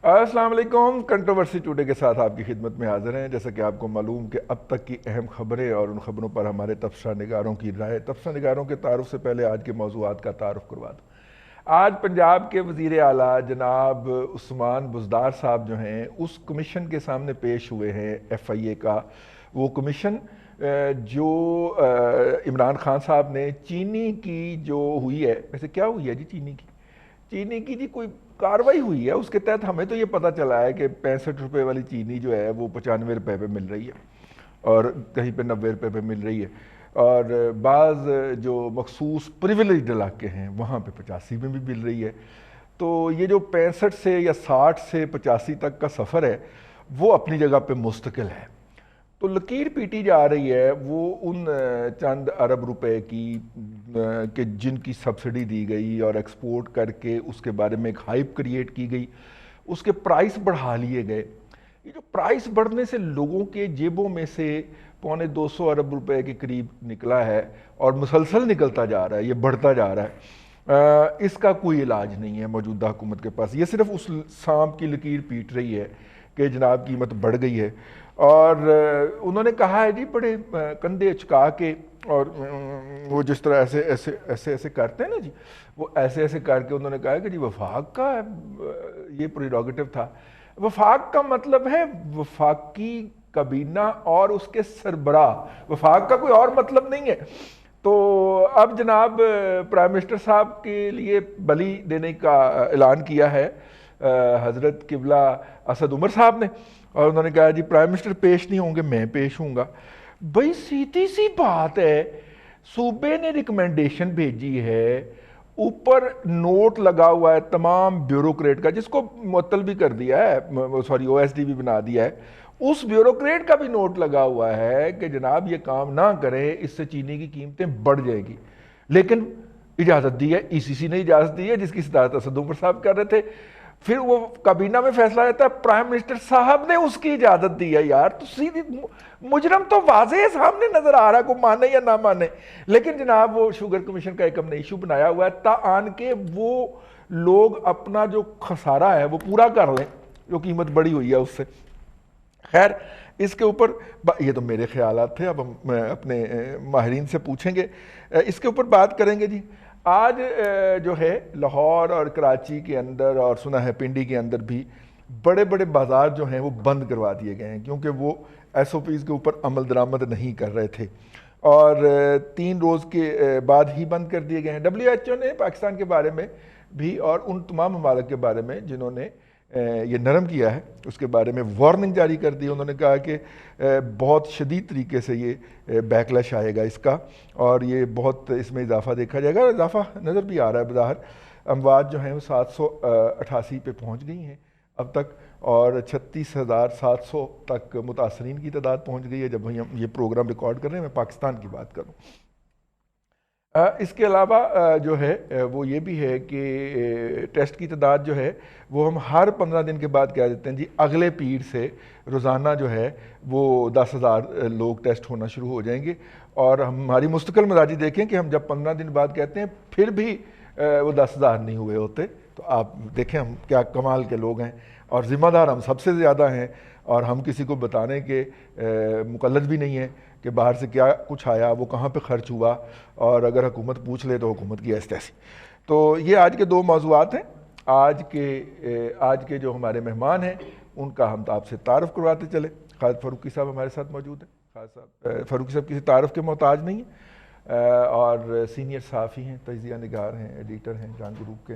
السلام علیکم. Controversy today کے ساتھ آپ کی خدمت میں حاضر ہیں. جیسا کہ آپ کو معلوم کہ اب تک کی اہم خبریں اور ان خبروں پر ہمارے تبصرہ نگاروں کی رائے. تبصرہ نگاروں کے تعارف سے پہلے آج کے موضوعات کا تعارف کروا دوں. آج پنجاب کے وزیر اعلیٰ جناب عثمان بزدار صاحب جو ہیں اس کمیشن کے سامنے پیش ہوئے ہیں ایف آئی اے کا. وہ کمیشن جو عمران خان صاحب نے چینی کی جو ہوئی ہے، ویسے کیا ہوئی ہے جی چینی کی جی کوئی کاروائی ہوئی ہے، اس کے تحت ہمیں تو یہ پتہ چلا ہے کہ 65 روپے والی چینی جو ہے وہ 95 روپے پہ مل رہی ہے اور کہیں پہ 90 روپے پہ مل رہی ہے، اور بعض جو مخصوص پریویلیجڈ علاقے ہیں وہاں پہ 85 میں بھی مل رہی ہے. تو یہ جو 65 سے یا 60 سے 85 تک کا سفر ہے وہ اپنی جگہ پہ مستقل ہے. تو لکیر پیٹی جا رہی ہے وہ ان چند ارب روپے کی کہ جن کی سبسڈی دی گئی اور ایکسپورٹ کر کے اس کے بارے میں ایک ہائپ کریٹ کی گئی، اس کے پرائس بڑھا لیے گئے. یہ جو پرائس بڑھنے سے لوگوں کے جیبوں میں سے 250 ارب روپے کے قریب نکلا ہے اور مسلسل نکلتا جا رہا ہے، یہ بڑھتا جا رہا ہے. اس کا کوئی علاج نہیں ہے موجودہ حکومت کے پاس. یہ صرف اس سانپ کی لکیر پیٹ رہی ہے کہ جناب قیمت بڑھ گئی ہے. اور انہوں نے کہا ہے جی بڑے کندھے اچکا کے، اور وہ جس طرح ایسے کرتے ہیں نا جی، وہ ایسے کر کے انہوں نے کہا ہے کہ جی وفاق کا یہ پریروگیٹو تھا. وفاق کا مطلب ہے وفاقی کابینہ اور اس کے سربراہ، وفاق کا کوئی اور مطلب نہیں ہے. تو اب جناب پرائم منسٹر صاحب کے لیے بلی دینے کا اعلان کیا ہے حضرت قبلہ اسد عمر صاحب نے، اور انہوں نے کہا جی پرائم منسٹر پیش نہیں ہوں گے، میں پیش ہوں گا. بھئی سیدھی سی بات ہے، صوبے نے ریکمنڈیشن بھیجی ہے، اوپر نوٹ لگا ہوا ہے تمام بیوروکریٹ کا، جس کو معطل بھی کر دیا ہے، او ایس ڈی بھی بنا دیا ہے، اس بیوروکریٹ کا بھی نوٹ لگا ہوا ہے کہ جناب یہ کام نہ کریں، اس سے چینی کی قیمتیں بڑھ جائیں گی. لیکن اجازت دی ہے، ای سی سی نے اجازت دی ہے جس کی صدارت اسد عمر صاحب کر رہے تھے. پھر وہ کابینہ میں فیصلہ رہتا ہے، پرائم منسٹر صاحب نے اس کی اجازت دی ہے. یار تو سیدھی مجرم تو واضح سامنے نظر آ رہا ہے، کوئی مانے یا نہ مانے. لیکن جناب وہ شوگر کمیشن کا ایک ہم نے ایشو بنایا ہوا ہے تاآن کے وہ لوگ اپنا جو خسارہ ہے وہ پورا کر لیں جو قیمت بڑی ہوئی ہے اس سے. خیر اس کے اوپر یہ تو میرے خیالات تھے، اب ہم اپنے ماہرین سے پوچھیں گے، اس کے اوپر بات کریں گے. جی آج جو ہے لاہور اور کراچی کے اندر اور سنا ہے پنڈی کے اندر بھی بڑے بڑے بازار جو ہیں وہ بند کروا دیے گئے ہیں، کیونکہ وہ ایس او پیز کے اوپر عمل درآمد نہیں کر رہے تھے، اور 3 روز کے بعد ہی بند کر دیے گئے ہیں. WHO نے پاکستان کے بارے میں بھی اور ان تمام ممالک کے بارے میں جنہوں نے یہ نرم کیا ہے اس کے بارے میں وارننگ جاری کر دی. انہوں نے کہا کہ بہت شدید طریقے سے یہ بیکلیش آئے گا اس کا، اور یہ بہت اس میں اضافہ دیکھا جائے گا. اضافہ نظر بھی آ رہا ہے بظاہر. اموات جو ہیں وہ 788 پہ پہنچ گئی ہیں اب تک، اور 36,700 تک متاثرین کی تعداد پہنچ گئی ہے جب ہم یہ پروگرام ریکارڈ کر رہے ہیں. میں پاکستان کی بات کروں. اس کے علاوہ جو ہے وہ یہ بھی ہے کہ ٹیسٹ کی تعداد جو ہے وہ ہم ہر 15 دن کے بعد کہہ دیتے ہیں جی اگلے پیر سے روزانہ جو ہے وہ 10,000 لوگ ٹیسٹ ہونا شروع ہو جائیں گے. اور ہماری مستقل مزاجی دیکھیں کہ ہم جب 15 دن بعد کہتے ہیں پھر بھی وہ 10,000 نہیں ہوئے ہوتے. تو آپ دیکھیں ہم کیا کمال کے لوگ ہیں، اور ذمہ دار ہم سب سے زیادہ ہیں، اور ہم کسی کو بتانے کے مکلف بھی نہیں ہیں کہ باہر سے کیا کچھ آیا، وہ کہاں پہ خرچ ہوا، اور اگر حکومت پوچھ لے تو حکومت کی ایسی تیسی. تو یہ آج کے 2 موضوعات ہیں. آج کے جو ہمارے مہمان ہیں ان کا ہم آپ سے تعارف کرواتے چلے. خالد فاروقی صاحب ہمارے ساتھ موجود ہیں. خالد صاحب فاروقی صاحب کسی تعارف کے محتاج نہیں ہیں، اور سینئر صحافی ہیں، تجزیہ نگار ہیں، ایڈیٹر ہیں جان گروپ کے.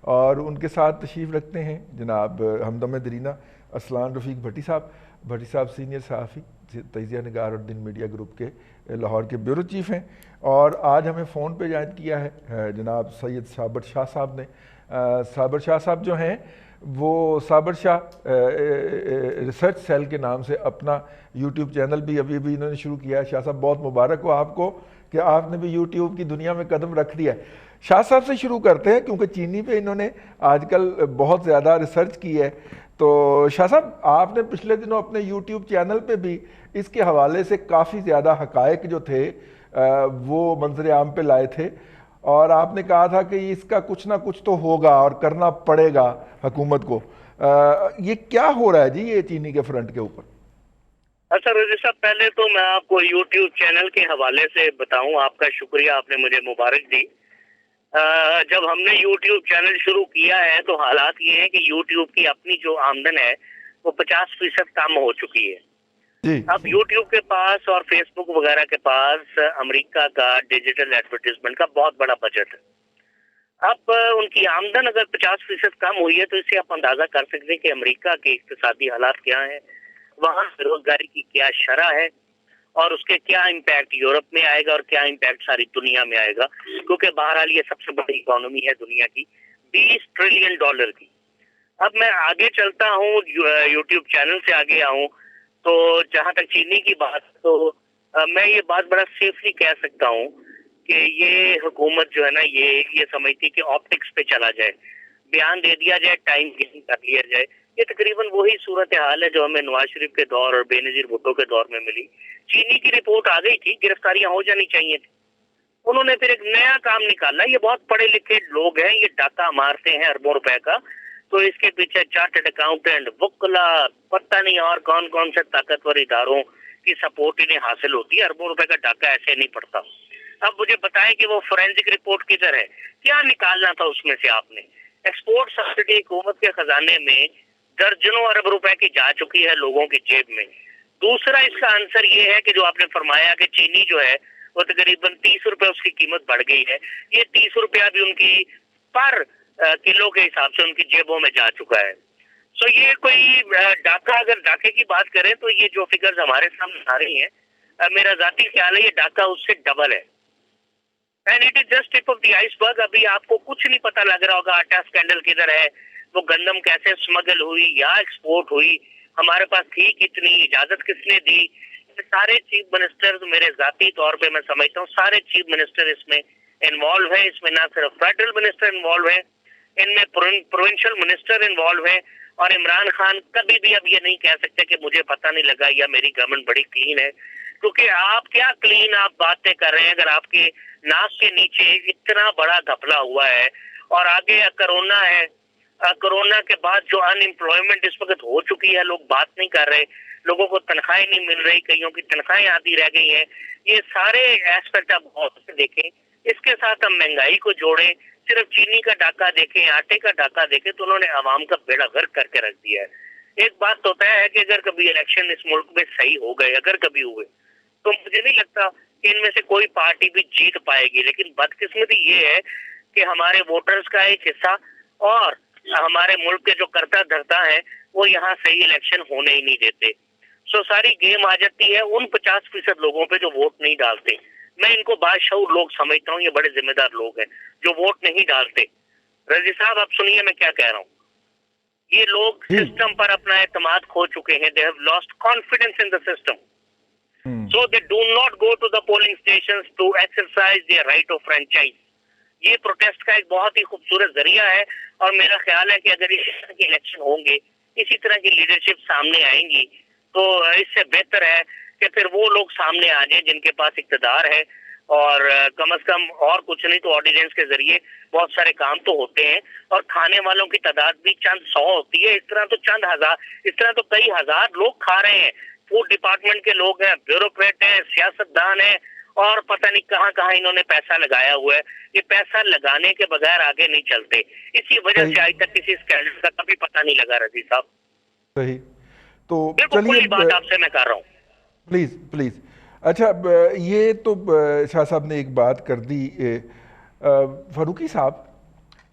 اور ان کے ساتھ تشریف رکھتے ہیں جناب ہمدم درینا اسلان رفیق بھٹی صاحب. بھٹی صاحب سینئر صحافی، تجزیہ نگار اور دن میڈیا گروپ کے لاہور کے بیورو چیف ہیں. اور آج ہمیں فون پہ جوائن کیا ہے جناب سید صابر شاہ صاحب نے. صابر شاہ صاحب جو ہیں وہ صابر شاہ ریسرچ سیل کے نام سے اپنا یوٹیوب چینل بھی ابھی انہوں نے شروع کیا ہے. شاہ صاحب بہت مبارک ہو آپ کو کہ آپ نے بھی یوٹیوب کی دنیا میں قدم رکھ دیا ہے. شاہ صاحب سے شروع کرتے ہیں کیونکہ چینی پہ انہوں نے آج کل بہت زیادہ ریسرچ کی ہے. تو شاہ صاحب آپ نے پچھلے دنوں اپنے یوٹیوب چینل پہ بھی اس کے حوالے سے کافی زیادہ حقائق جو تھے وہ منظر عام پہ لائے تھے، اور آپ نے کہا تھا کہ اس کا کچھ نہ کچھ تو ہوگا اور کرنا پڑے گا حکومت کو. یہ کیا ہو رہا ہے جی یہ چینی کے فرنٹ کے اوپر؟ اچھا رضی صاحب، پہلے تو میں آپ کو یوٹیوب چینل کے حوالے سے بتاؤں، آپ کا شکریہ، آپ نے مجھے مبارک دی۔ جب ہم نے یوٹیوب چینل شروع کیا ہے تو حالات یہ ہیں کہ یوٹیوب کی اپنی جو آمدن ہے وہ 50% کم ہو چکی ہے۔ جی اب یوٹیوب کے پاس اور فیس بک وغیرہ کے پاس امریکہ کا ڈیجیٹل ایڈورٹیزمنٹ کا بہت بڑا بجٹ ہے۔ اب ان کی آمدن اگر 50% کم ہوئی ہے تو اس سے آپ اندازہ کر سکتے ہیں کہ امریکہ کے اقتصادی حالات کیا ہیں، وہاں بے روزگاری کی کیا شرح ہے، اور اس کے کیا امپیکٹ یورپ میں آئے گا اور کیا امپیکٹ ساری دنیا میں آئے گا، کیونکہ بہرحال یہ سب سے بڑی اکانومی ہے دنیا کی، $20 ٹریلین کی۔ اب میں آگے چلتا ہوں، یوٹیوب چینل سے آگے آؤں تو جہاں تک چینی کی بات، تو میں یہ بات بڑا سیفلی کہہ سکتا ہوں کہ یہ حکومت جو ہے نا یہ سمجھتی کہ آپٹکس پہ چلا جائے، بیان دے دیا جائے، ٹائم گین کر لیا جائے۔ یہ تقریباً وہی صورتحال ہے جو ہمیں نواز شریف کے دور اور بے نظیر بھٹو کے دور میں ملی۔ چینی کی رپورٹ آ گئی تھی، گرفتاریاں ہو جانی چاہیے تھی، انہوں نے پھر ایک نیا کام نکالا۔ یہ بہت پڑھے لکھے لوگ ہیں، یہ ڈاکہ مارتے ہیں اربوں روپے کا، تو اس کے پیچھے چارٹرڈ اکاؤنٹنٹ، وکلا، پتہ نہیں اور کون کون سے طاقتور اداروں کی سپورٹ انہیں حاصل ہوتی ہے۔ اربوں روپے کا ڈاکہ ایسے نہیں پڑتا۔ اب مجھے بتائیں کہ وہ فورینسک رپورٹ کدھر ہے؟ کیا نکالنا تھا اس میں سے آپ نے؟ ایکسپورٹ سبسڈی حکومت کے خزانے میں درجنوں ارب روپے کی جا چکی ہے لوگوں کی جیب میں۔ دوسرا اس کا آنسر یہ ہے کہ جو آپ نے فرمایا کہ چینی جو ہے وہ تقریباً 30 روپے اس کی قیمت بڑھ گئی ہے، یہ 30 روپیہ بھی ان کی پر کلو کے حساب سے ان کی جیبوں میں جا چکا ہے۔ سو یہ کوئی ڈاکہ، اگر ڈاکے کی بات کریں تو یہ جو فگرز ہمارے سامنے آ رہی ہیں، میرا ذاتی خیال ہے یہ ڈاکہ اس سے ڈبل ہے۔ And it is just tip of the ice برگ۔ ابھی آپ کو کچھ نہیں پتا لگ رہا ہوگا آٹا اسکینڈل کدھر ہے، وہ گندم کیسے اسمگل ہوئی یا ایکسپورٹ ہوئی، ہمارے پاس تھی کتنی، اجازت کس نے دی۔ سارے چیف منسٹر، میرے ذاتی طور پہ میں سمجھتا ہوں سارے چیف منسٹر اس میں انوالو ہیں۔ اس میں نہ صرف فیڈرل منسٹر انوالو ہیں، ان میں پروونشل منسٹر انوالو ہیں، اور عمران خان کبھی بھی اب یہ نہیں کہہ سکتے کہ مجھے پتہ نہیں لگا یا میری گورنمنٹ بڑی کلین ہے، کیونکہ آپ کیا کلین آپ باتیں کر رہے ہیں اگر آپ کے ناک کے نیچے اتنا بڑا گھپلا ہوا ہے، اور آگے کرونا ہے۔ کرونا کے بعد جو ان امپلائمنٹ اس وقت ہو چکی ہے، لوگ بات نہیں کر رہے، لوگوں کو تنخواہیں نہیں مل رہی، کئیوں کی تنخواہیں آدھی رہ گئی ہیں۔ یہ سارے ایسپیکٹ آپ غور سے دیکھیں، اس کے ساتھ ہم مہنگائی کو جوڑیں، صرف چینی کا ڈاکہ دیکھیں، آٹے کا ڈاکہ دیکھیں، تو انہوں نے عوام کا بیڑا غرق کر کے رکھ دیا ہے۔ ایک بات تو طے ہے کہ اگر کبھی الیکشن اس ملک میں صحیح ہو گئے، اگر کبھی ہوئے، تو مجھے نہیں لگتا کہ ان میں سے کوئی پارٹی بھی جیت پائے گی، لیکن بدقسمتی یہ ہے کہ ہمارے ووٹرز کا ایک حصہ اور ہمارے ملک کے جو کرتا دھرتا ہیں وہ یہاں صحیح الیکشن ہونے ہی نہیں دیتے۔ سو ساری گیم آ جاتی ہے ان 50% لوگوں پہ جو ووٹ نہیں ڈالتے۔ میں ان کو بادشاہ لوگ سمجھتا ہوں، یہ بڑے ذمہ دار لوگ ہیں جو ووٹ نہیں ڈالتے۔ رضی صاحب آپ سنیے میں کیا کہہ رہا ہوں، یہ لوگ سسٹم پر اپنا اعتماد کھو چکے ہیں، they have lost confidence in the system. So they do not go to the polling stations to exercise their right of franchise. یہ پروٹیسٹ کا ایک بہت ہی خوبصورت ذریعہ ہے، اور میرا خیال ہے کہ اگر اس طرح کے الیکشن ہوں گے، اسی طرح کی لیڈرشپ سامنے آئیں گی، تو اس سے بہتر ہے کہ پھر وہ لوگ سامنے آ جائیں جن کے پاس اقتدار ہے، اور کم از کم اور کچھ نہیں تو آرڈیننس کے ذریعے بہت سارے کام تو ہوتے ہیں، اور کھانے والوں کی تعداد بھی چند 100 ہوتی ہے، اس طرح تو چند ہزار، اس طرح تو کئی ہزار لوگ کھا رہے ہیں۔ فوڈ ڈپارٹمنٹ کے لوگ ہیں، بیوروکریٹ ہیں، سیاستدان ہیں، اور پتہ نہیں کہاں کہاں انہوں نے پیسہ لگایا ہوا ہے۔ یہ پیسہ لگانے کے بغیر آگے نہیں چلتے، اسی وجہ سے آج تک کسی اسکینڈل کا کبھی پتہ نہیں لگا۔ رضی صاحب صحیح، تو بالکل چلیے کھلی بات آپ سے میں کر رہا ہوں۔ Please please. اچھا یہ تو شاہ صاحب نے ایک بات کر دی، فاروقی صاحب،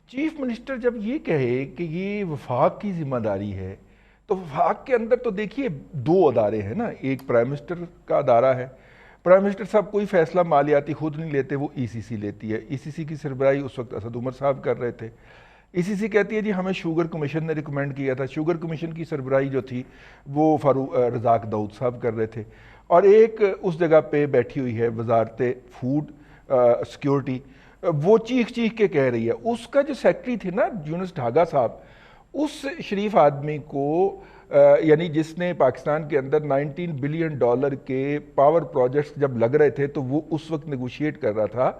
چیف منسٹر جب یہ کہے کہ یہ وفاق کی ذمہ داری ہے، تو وفاق کے اندر تو دیکھیے 2 ادارے ہیں نا، ایک پرائم منسٹر کا ادارہ ہے، پرائم منسٹر صاحب کوئی فیصلہ مالیاتی خود نہیں لیتے، وہ ای سی سی لیتی ہے، ای سی سی کی سربراہی اس وقت اسد عمر صاحب کر رہے تھے۔ ای سی سی کہتی ہے جی ہمیں شوگر کمیشن نے ریکمینڈ کیا تھا، شوگر کمیشن کی سربراہی جو تھی وہ رزاق داؤد صاحب کر رہے تھے، اور ایک اس جگہ پہ بیٹھی ہوئی ہے وزارت فوڈ سیکیورٹی، وہ چیخ چیخ کے کہہ رہی ہے، اس کا جو سیکٹری تھے نا یونس ڈھاگا صاحب، اس شریف آدمی کو یعنی جس نے پاکستان کے اندر $19 بلین کے پاور پروجیکٹس جب لگ رہے تھے تو وہ اس وقت نیگوشیٹ کر رہا تھا،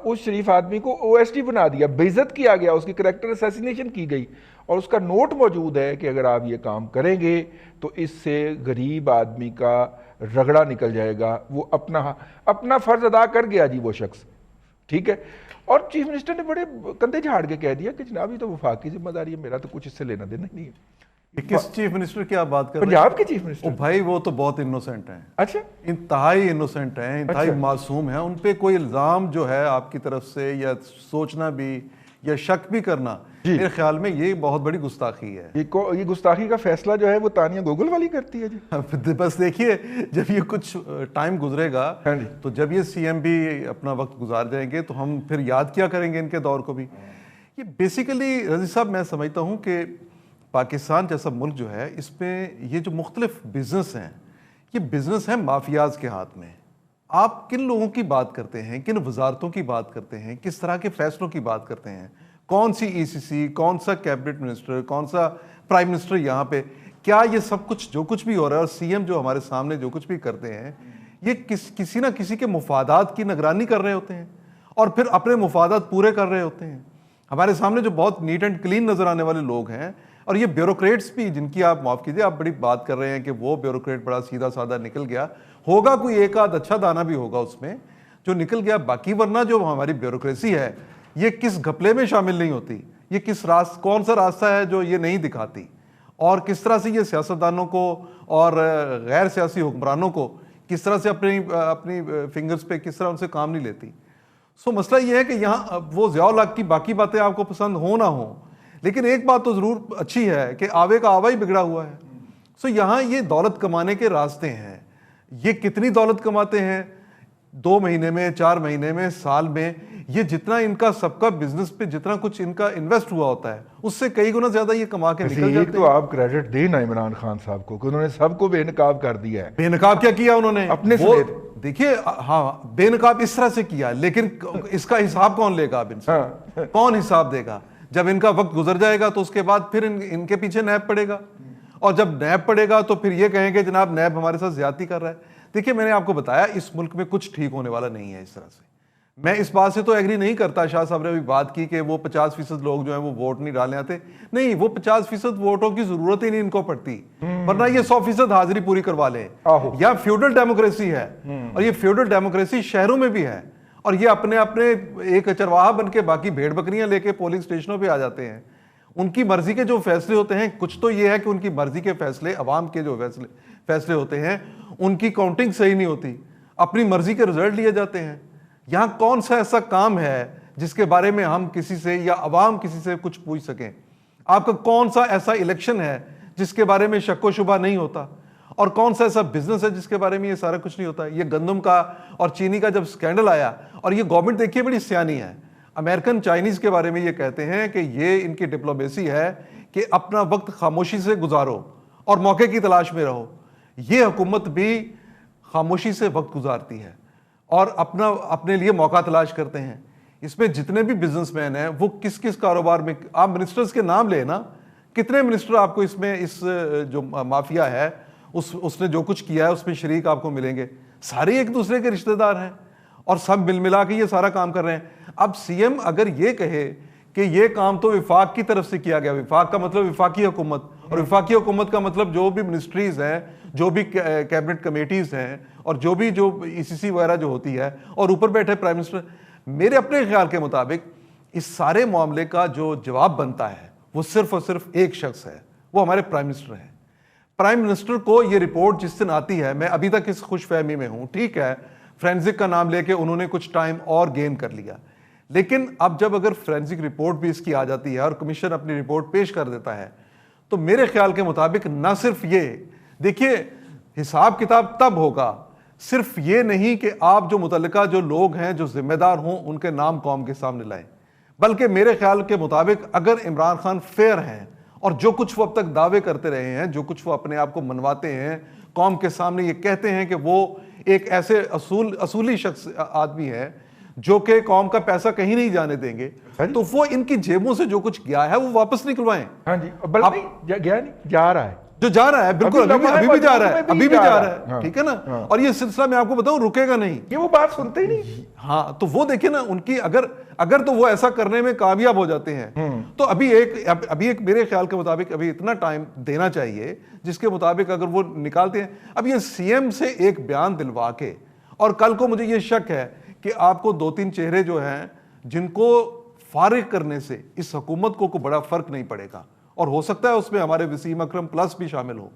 اس شریف آدمی کو او ایس ٹی بنا دیا، بے عزت کیا گیا، اس کی کریکٹر اسیسینیشن کی گئی، اور اس کا نوٹ موجود ہے کہ اگر آپ یہ کام کریں گے تو اس سے غریب آدمی کا رگڑا نکل جائے گا، وہ اپنا فرض ادا کر گیا جی وہ شخص، ٹھیک ہے۔ اور چیف منسٹر نے بڑے کندھے جھاڑ کے کہہ دیا کہ جناب یہ تو وفاق کی ذمہ داری ہے، میرا تو کچھ اس سے لینا دینا ہی نہیں ہے۔ یہ کس چیف منسٹر کی آپ بات کر رہے ہیں؟ پنجاب کے چیف منسٹر۔ بھائی وہ تو بہت انوسنٹ ہیں، اچھا، انتہائی انوسنٹ ہیں، انتہائی معصوم ہیں، ان پہ کوئی الزام جو ہے آپ کی طرف سے یا سوچنا بھی یا شک بھی کرنا میرے خیال میں یہ بہت بڑی گستاخی ہے۔ یہ گستاخی کا فیصلہ جو ہے وہ تانیہ گوگل والی کرتی ہے جی۔ بس دیکھیے جب یہ کچھ ٹائم گزرے گا تو جب یہ سی ایم بھی اپنا وقت گزار جائیں گے تو ہم پھر یاد کیا کریں گے ان کے دور کو بھی۔ یہ بیسیکلی رضی صاحب میں سمجھتا ہوں کہ پاکستان جیسا ملک جو ہے اس میں یہ جو مختلف بزنس ہیں، یہ بزنس ہیں مافیاز کے ہاتھ میں۔ آپ کن لوگوں کی بات کرتے ہیں، کن وزارتوں کی بات کرتے ہیں، کس طرح کے فیصلوں کی بات کرتے ہیں، کون سی ای سی سی، کون سا کیبنٹ منسٹر، کون سا پرائم منسٹر یہاں پہ، کیا یہ سب کچھ جو کچھ بھی ہو رہا ہے اور سی ایم جو ہمارے سامنے جو کچھ بھی کرتے ہیں یہ کسی نہ کسی کے مفادات کی نگرانی کر رہے ہوتے ہیں اور پھر اپنے مفادات پورے کر رہے ہوتے ہیں۔ ہمارے سامنے جو بہت نیٹ اینڈ کلین نظر آنے والے لوگ ہیں، اور یہ بیوروکریٹس بھی جن کی آپ معاف کیجیے، آپ بڑی بات کر رہے ہیں کہ وہ بیوروکریٹ بڑا سیدھا سادہ نکل گیا، ہوگا کوئی ایک آدھ اچھا دانہ بھی ہوگا اس میں جو نکل گیا، باقی ورنہ جو ہماری بیوروکریسی ہے یہ کس گھپلے میں شامل نہیں ہوتی، یہ کون سا راستہ ہے جو یہ نہیں دکھاتی، اور کس طرح سے یہ سیاستدانوں کو اور غیر سیاسی حکمرانوں کو کس طرح سے اپنی فنگرز پہ کس طرح ان سے کام نہیں لیتی۔ سو مسئلہ یہ ہے کہ یہاں وہ ضیاء الحق کی باقی باتیں آپ کو پسند ہو نہ ہوں، لیکن ایک بات تو ضرور اچھی ہے کہ آوے کا آوا ہی بگڑا ہوا ہے۔ سو یہاں یہ دولت کمانے کے راستے ہیں، یہ کتنی دولت کماتے ہیں 2 مہینے میں، 4 مہینے میں، سال میں، یہ جتنا ان کا سب کا بزنس پہ جتنا کچھ ان کا انویسٹ ہوا ہوتا ہے اس سے کئی گنا زیادہ یہ کما کے نکل جاتے ہیں۔ ایک تو آپ کریڈٹ دیں نا عمران خان صاحب کو کہ انہوں نے سب کو بے نقاب کر دیا ہے۔ بے نقاب کیا کیا انہوں نے اپنے وہ سے دیکھیے، ہاں بے نقاب اس طرح سے کیا، لیکن اس کا حساب کون لے گا؟ اب ان سے کون حساب دے گا؟ جب ان کا وقت گزر جائے گا تو اس کے بعد پھر ان کے پیچھے نیب پڑے گا، اور جب نیب پڑے گا تو پھر یہ کہیں گے جناب نیب ہمارے ساتھ زیادتی کر رہا ہے۔ دیکھیے میں نے آپ کو بتایا اس ملک میں کچھ ٹھیک ہونے والا نہیں ہے اس طرح سے۔ میں اس بات سے تو ایگری نہیں کرتا، شاہ صاحب نے ابھی بات کی کہ وہ 50% لوگ جو ہیں وہ ووٹ نہیں ڈالنے آتے، نہیں، وہ 50% ووٹوں کی ضرورت ہی نہیں ان کو پڑتی، ورنہ یہ 100% حاضری پوری کروا لیں۔ یا فیوڈل ڈیموکریسی ہے، اور یہ فیوڈل ڈیموکریسی شہروں میں بھی ہے، اور یہ اپنے ایک چرواہا بن کے باقی بھیڑ بکریاں لے کے پولنگ سٹیشنوں پہ آ جاتے ہیں۔ ان کی مرضی کے جو فیصلے ہوتے ہیں، کچھ تو یہ ہے کہ ان کی مرضی کے فیصلے، عوام کے جو فیصلے ہوتے ہیں ان کی کاؤنٹنگ صحیح نہیں ہوتی، اپنی مرضی کے رزلٹ لیے جاتے ہیں۔ یہاں کون سا ایسا کام ہے جس کے بارے میں ہم کسی سے یا عوام کسی سے کچھ پوچھ سکیں؟ آپ کا کون سا ایسا الیکشن ہے جس کے بارے میں شک و شبہ نہیں ہوتا؟ اور کون سا ایسا بزنس ہے جس کے بارے میں یہ سارا کچھ نہیں ہوتا؟ یہ گندم کا اور چینی کا جب سکینڈل آیا، اور یہ گورنمنٹ دیکھیے بڑی سیانی ہے، امریکن چائنیز کے بارے میں یہ کہتے ہیں کہ یہ ان کی ڈپلومیسی ہے کہ اپنا وقت خاموشی سے گزارو اور موقع کی تلاش میں رہو۔ یہ حکومت بھی خاموشی سے وقت گزارتی ہے اور اپنے لیے موقع تلاش کرتے ہیں۔ اس میں جتنے بھی بزنس مین ہیں وہ کس کاروبار میں، آپ منسٹرز کے نام لیں نا، کتنے منسٹر آپ کو اس میں اس جو مافیا ہے اس نے جو کچھ کیا ہے اس میں شریک آپ کو ملیں گے؟ سارے ایک دوسرے کے رشتہ دار ہیں اور سب مل ملا کے یہ سارا کام کر رہے ہیں۔ اب سی ایم اگر یہ کہے کہ یہ کام تو وفاق کی طرف سے کیا گیا، وفاق کا مطلب وفاقی حکومت، اور وفاقی حکومت کا مطلب جو بھی منسٹریز ہیں، جو بھی کیبنٹ کمیٹیز ہیں، اور جو ای سی سی وغیرہ جو ہوتی ہے، اور اوپر بیٹھے پرائم منسٹر، میرے اپنے خیال کے مطابق اس سارے معاملے کا جو جواب بنتا ہے وہ صرف اور صرف ایک شخص ہے، وہ ہمارے پرائم منسٹر ہیں۔ پرائم منسٹر کو یہ رپورٹ جس دن آتی ہے، میں ابھی تک اس خوش فہمی میں ہوں، ٹھیک ہے فرینزک کا نام لے کے انہوں نے کچھ ٹائم اور گین کر لیا، لیکن اب جب اگر فرینزک رپورٹ بھی اس کی آ جاتی ہے اور کمیشن اپنی رپورٹ پیش کر دیتا ہے، تو میرے خیال کے مطابق نہ صرف یہ، دیکھیے حساب کتاب تب ہوگا، صرف یہ نہیں کہ آپ جو متعلقہ جو لوگ ہیں جو ذمہ دار ہوں ان کے نام قوم کے سامنے لائیں، بلکہ میرے خیال کے مطابق اگر عمران خان فیئر ہیں اور جو کچھ وہ اب تک دعوے کرتے رہے ہیں، جو کچھ وہ اپنے آپ کو منواتے ہیں، قوم کے سامنے یہ کہتے ہیں کہ وہ ایک ایسے اصولی شخص آدمی ہے جو کہ قوم کا پیسہ کہیں نہیں جانے دیں گے، تو وہ ان کی جیبوں سے جو کچھ گیا ہے وہ واپس نکلوائیں۔ ہاں جی، بلکہ گیا نہیں، جا رہا ہے، جو جا رہا ہے بالکل ابھی بھی جا رہا ہے, ابھی بھی جا رہا ہے, ٹھیک ہے نا. اور یہ سلسلہ میں آپ کو بتاؤں رکے گا نہیں, یہ وہ بات سنتے ہی نہیں. ہاں تو وہ دیکھیں نا ان کی اگر تو وہ ایسا کرنے میں کامیاب ہو جاتے ہیں تو ابھی ایک میرے خیال کے مطابق ابھی اتنا ٹائم دینا چاہیے جس کے مطابق اگر وہ نکالتے ہیں. اب یہ سی ایم سے ایک بیان دلوا کے, اور کل کو مجھے یہ شک ہے کہ آپ کو 2-3 چہرے جو ہیں جن کو فارغ کرنے سے اس حکومت کو کوئی بڑا فرق نہیں پڑے گا, اور ہو سکتا ہے اس میں ہمارے وسیم اکرم پلس بھی شامل ہو.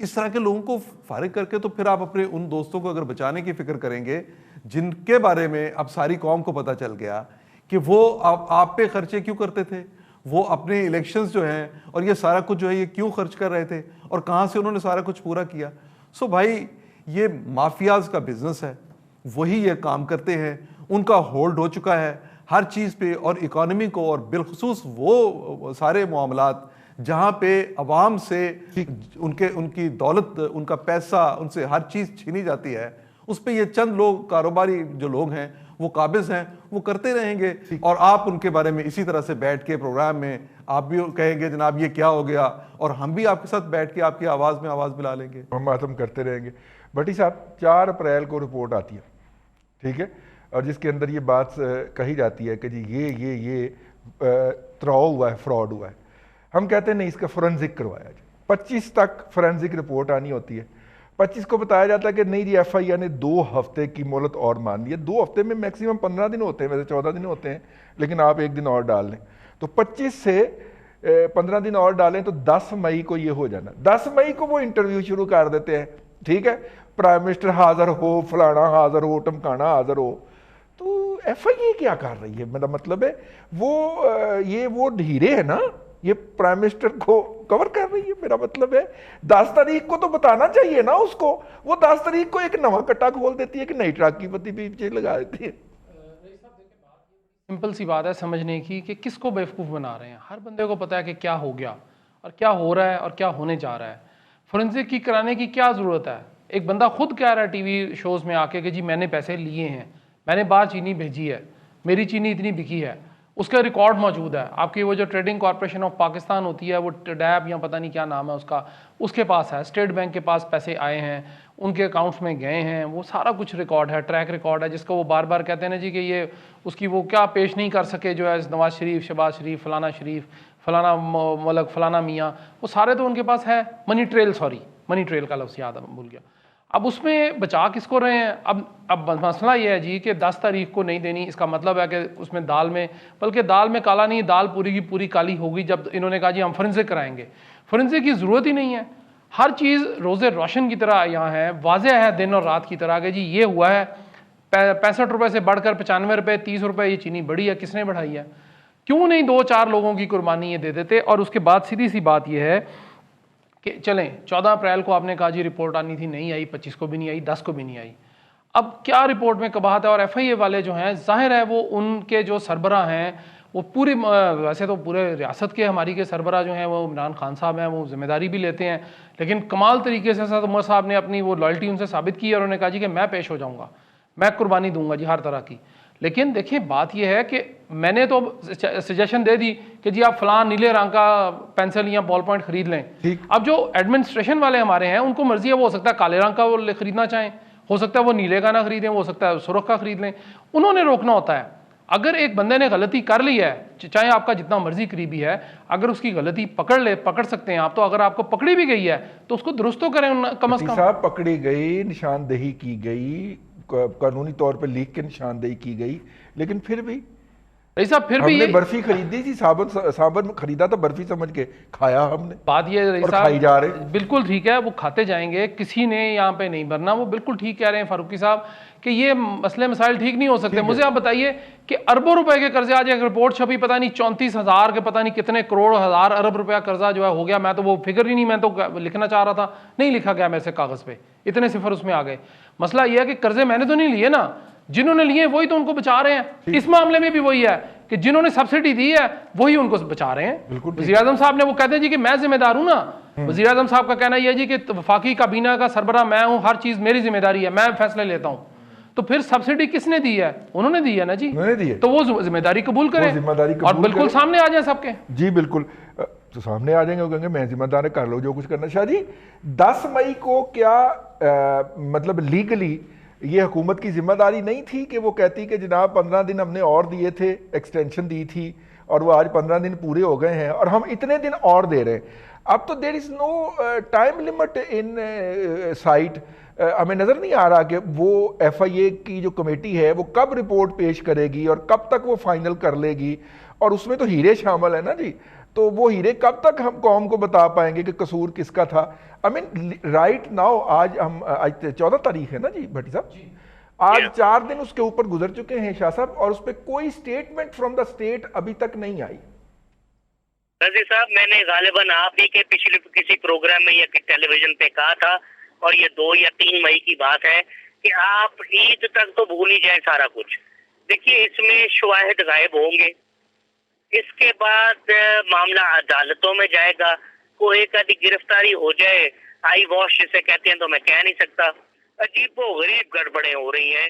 اس طرح کے لوگوں کو فارغ کر کے تو پھر آپ اپنے ان دوستوں کو اگر بچانے کی فکر کریں گے جن کے بارے میں اب ساری قوم کو پتہ چل گیا کہ وہ آپ پہ خرچے کیوں کرتے تھے, وہ اپنے الیکشنز جو ہیں اور یہ سارا کچھ جو ہے یہ کیوں خرچ کر رہے تھے, اور کہاں سے انہوں نے سارا کچھ پورا کیا. سو بھائی یہ مافیاز کا بزنس ہے, وہی یہ کام کرتے ہیں, ان کا ہولڈ ہو چکا ہے ہر چیز پہ, اور اکانومی کو, اور بالخصوص وہ سارے معاملات جہاں پہ عوام سے ان کی دولت, ان کا پیسہ, ان سے ہر چیز چھینی جاتی ہے, اس پہ یہ چند لوگ کاروباری جو لوگ ہیں وہ قابض ہیں, وہ کرتے رہیں گے. اور آپ ان کے بارے میں اسی طرح سے بیٹھ کے پروگرام میں آپ بھی کہیں گے جناب یہ کیا ہو گیا, اور ہم بھی آپ کے ساتھ بیٹھ کے آپ کی آواز میں آواز ملا لیں گے, ہم ماتم کرتے رہیں گے. بھٹی صاحب 4 اپریل کو رپورٹ آتی ہے, ٹھیک ہے, اور جس کے اندر یہ بات کہی جاتی ہے کہ جی یہ تراؤ ہوا ہے, فراڈ ہوا ہے. ہم کہتے ہیں نہیں, اس کا فورنزک کروایا جائے. 25 تک فورنزک رپورٹ آنی ہوتی ہے. 25 کو بتایا جاتا ہے کہ نہیں جی ایف آئی آر نے 2 ہفتے کی مہلت اور مان لی ہے. 2 ہفتے میں میکسیمم 15 دن ہوتے ہیں, ویسے 14 دن ہوتے ہیں, لیکن آپ 1 دن اور ڈال لیں تو 25 سے 15 دن اور ڈالیں تو 10 مئی کو یہ ہو جانا. 10 مئی کو وہ انٹرویو شروع کر دیتے ہیں, ٹھیک ہے, پرائم منسٹر حاضر ہو, فلانا حاضر ہو, ٹمکانا حاضر ہو. تو ایف آئی اے کیا کر رہی ہے؟ میرا مطلب ہے وہ ڈھیرے ہے نا, یہ پرائم منسٹر کو کور کر رہی ہے. میرا مطلب ہے 10 تاریخ کو تو بتانا چاہیے نا اس کو, وہ 10 تاریخ کو ایک نواں کٹا کھول دیتی ہے کہ نئی ٹرک کی پتی پیچھے لگا دیتی ہے. سمپل سی بات ہے سمجھنے کی کہ کس کو بیوقوف بنا رہے ہیں. ہر بندے کو پتا ہے کہ کیا ہو گیا اور کیا ہو رہا ہے اور کیا ہونے جا رہا ہے. فورنزک کی کرانے کی کیا ضرورت ہے؟ ایک بندہ خود کہہ رہا ہے ٹی وی شوز میں آ کے کہ جی میں نے پیسے لیے ہیں, میں نے باہر چینی بھیجی ہے, میری چینی اتنی بکی ہے. اس کا ریکارڈ موجود ہے. آپ کی وہ جو ٹریڈنگ کارپوریشن آف پاکستان ہوتی ہے, وہ ڈیب یا پتہ نہیں کیا نام ہے اس کا, اس کے پاس ہے. اسٹیٹ بینک کے پاس پیسے آئے ہیں, ان کے اکاؤنٹس میں گئے ہیں, وہ سارا کچھ ریکارڈ ہے, ٹریک ریکارڈ ہے, جس کو وہ بار بار کہتے ہیں نا جی کہ یہ اس کی وہ کیا پیش نہیں کر سکے جو ہے نواز شریف, شہباز شریف, فلانا ملک, فلانا میاں, وہ سارے تو ان کے پاس ہے. منی ٹریل کا لفظ یاد بھول گیا. اب اس میں بچا کس کو رہے ہیں؟ اب مسئلہ یہ ہے جی کہ 10 تاریخ کو نہیں دینی, اس کا مطلب ہے کہ اس میں دال میں, بلکہ دال میں کالا نہیں, دال پوری کی پوری کالی ہوگی جب انہوں نے کہا جی ہم فورنزک کرائیں گے. فورنزک کی ضرورت ہی نہیں ہے. ہر چیز روزے روشن کی طرح یہاں ہے, واضح ہے دن اور رات کی طرح کہ جی یہ ہوا ہے. 65 روپے سے بڑھ کر 95 روپے, 30 روپے یہ چینی بڑھی ہے. کس نے بڑھائی ہے؟ کیوں نہیں 2-4 لوگوں کی قربانی یہ دے دیتے؟ اور اس کے بعد سیدھی سی بات یہ ہے کہ چلیں 14 اپریل کو آپ نے کہا جی رپورٹ آنی تھی, نہیں آئی, 25 کو بھی نہیں آئی, 10 کو بھی نہیں آئی. اب کیا رپورٹ میں کباہت ہے؟ اور ایف آئی اے والے جو ہیں ظاہر ہے وہ ان کے جو سربراہ ہیں وہ پوری, ویسے تو پورے ریاست کے ہماری کے سربراہ جو ہیں وہ عمران خان صاحب ہیں, وہ ذمہ داری بھی لیتے ہیں, لیکن کمال طریقے سے اسد عمر صاحب نے اپنی وہ لائلٹی ان سے ثابت کی اور انہوں نے کہا جی کہ میں پیش ہو جاؤں گا, میں قربانی دوں گا جی ہر طرح کی. لیکن دیکھیں بات یہ ہے کہ میں نے تو سجیشن دے دی کہ جی آپ فلاں نیلے رنگ کا پینسل یا بال پوائنٹ خرید لیں. اب جو ایڈمنسٹریشن والے ہمارے ہیں ان کو مرضی ہے, وہ ہو سکتا ہے کالے رنگ کا وہ خریدنا چاہیں, ہو سکتا ہے وہ نیلے کا نہ خریدیں, ہو سکتا ہے سرخ کا خرید لیں. انہوں نے روکنا ہوتا ہے. اگر ایک بندے نے غلطی کر لی ہے, چاہے آپ کا جتنا مرضی قریبی ہے, اگر اس کی غلطی پکڑ سکتے ہیں آپ, تو اگر آپ کو پکڑی بھی گئی ہے تو اس کو درست تو کریں کم از کم. صاحب پکڑی گئی, نشاندہی کی گئی, قانونی طور پہ لکھ کے نشاندہی کی گئی, لیکن پھر بھی ہم نے برفی خریدی تھی, ثابت خریدا تھا, برفی سمجھ کے کھایا ہم نے. بات یہ اور کھائی جا رہے. بالکل ٹھیک ہے, وہ کھاتے جائیں گے, کسی نے یہاں پہ نہیں بھرنا. وہ بالکل ٹھیک کہہ رہے ہیں فاروقی صاحب کہ یہ مسئلے مسائل ٹھیک نہیں ہو سکتے. مجھے آپ بتائیے کہ اربوں روپے کے قرضے, آج ایک رپورٹ چھپی, پتہ نہیں 34,000 کے پتہ نہیں کتنے کروڑ ہزار ارب روپیہ قرضہ جو ہے ہو گیا. میں تو وہ فگر ہی نہیں, میں تو لکھنا چاہ رہا تھا, نہیں لکھا گیا میرے سے کاغذ پہ, اتنے صفر اس میں آ گئے. مسئلہ یہ ہے کہ قرضے میں نے تو نہیں لیے نا, جنہوں نے لیے وہی تو ان کو بچا رہے ہیں. اس معاملے میں بھی وہی ہے کہ جنہوں نے سبسڈی دی ہے وہی ان کو بچا رہے ہیں. وزیر اعظم صاحب نے وہ کہتے ہیں جی کہ میں ذمہ دار ہوں نا. وزیر اعظم صاحب کا کہنا یہ ہے جی کہ وفاقی کابینہ کا سربراہ میں ہوں, ہر چیز میری ذمہ داری ہے, میں فیصلے لیتا ہوں. تو پھر سبسڈی کس نے دی ہے؟ انہوں نے دی ہے نا جی، انہوں نے دی ہے، تو وہ ذمہ داری قبول کرے اور بالکل سامنے آ جائیں سب کے. جی بالکل تو سامنے آ جائیں گے، وہ کہیں گے میں ذمہ دار کر لو جو کچھ کرنا. شاہ جی 10 مئی کو کیا مطلب لیگلی یہ حکومت کی ذمہ داری نہیں تھی کہ وہ کہتی کہ جناب 15 دن ہم نے اور دیے تھے، ایکسٹینشن دی تھی اور وہ آج 15 دن پورے ہو گئے ہیں اور ہم اتنے دن اور دے رہے ہیں. اب تو دیر از نو ٹائم لمٹ ان سائٹ. ہمیں نظر نہیں آ رہا کہ وہ ایف آئی اے کی جو کمیٹی ہے وہ کب رپورٹ پیش کرے گی اور کب تک وہ فائنل کر لے گی، اور اس میں تو ہیرے شامل ہیں نا جی، تو وہ ہیرے کب تک ہم قوم کو بتا پائیں گے کہ قصور کس کا تھا. آئی مین رائٹ ناؤ آج 14 تاریخ ہے نا جی بھٹی صاحب، آج 4 دن اس کے اوپر گزر چکے ہیں شاہ صاحب، اور اس پہ کوئی سٹیٹمنٹ فرام دا سٹیٹ ابھی تک نہیں آئی. رضی صاحب میں نے غالباً آپ ہی کے پچھلے کسی پروگرام میں یا ٹیلی ویژن پہ کہا تھا، اور یہ 2 یا 3 مئی کی بات ہے کہ آپ عید تک تو بھول ہی جائیں سارا کچھ. دیکھیے اس میں شواہد غائب ہوں گے، اس کے بعد معاملہ عدالتوں میں جائے گا، کوئی ایک آدھی گرفتاری ہو جائے، آئی واش جسے کہتے ہیں، تو میں کہہ نہیں سکتا. عجیب و غریب گڑبڑیں ہو رہی ہیں.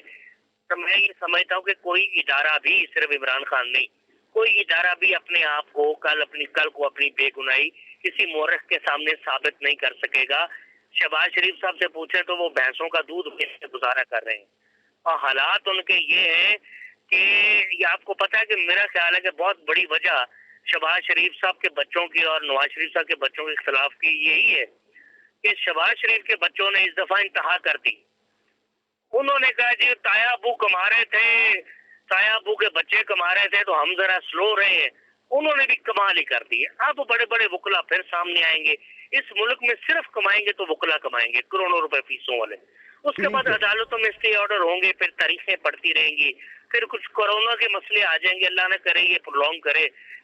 تو میں یہ سمجھتا ہوں کہ کوئی ادارہ بھی صرف عمران خان نہیں، کوئی ادارہ بھی اپنے آپ کو کل کو اپنی بے گناہی کسی مورخ کے سامنے ثابت نہیں کر سکے گا. شہباز شریف صاحب سے پوچھیں تو وہ بھینسوں کا دودھ پینے سے گزارا کر رہے ہیں، اور حالات ان کے یہ ہیں کہ یہ آپ کو پتا ہے کہ میرا خیال ہے کہ بہت بڑی وجہ شہباز شریف صاحب کے بچوں کی اور نواز شریف صاحب کے بچوں کے اختلاف کی یہی ہے کہ شہباز شریف کے بچوں نے اس دفعہ انتہا کر دی. انہوں نے کہا جی تایا ابو کما رہے تھے، تایا ابو کے بچے کما رہے تھے تو ہم ذرا سلو رہے ہیں. انہوں نے بھی کمال ہی کر دی. اب بڑے بڑے وکلا پھر سامنے آئیں گے. اس ملک میں صرف کمائیں گے تو وکلا کمائیں گے کروڑوں روپے فیسوں والے. اس کے بعد عدالتوں میں اسٹے آرڈر ہوں گے، پھر تاریخیں پڑتی رہیں گی، پھر کچھ کورونا کے مسئلے آ جائیں گے، اللہ نہ کرے یہ پرولونگ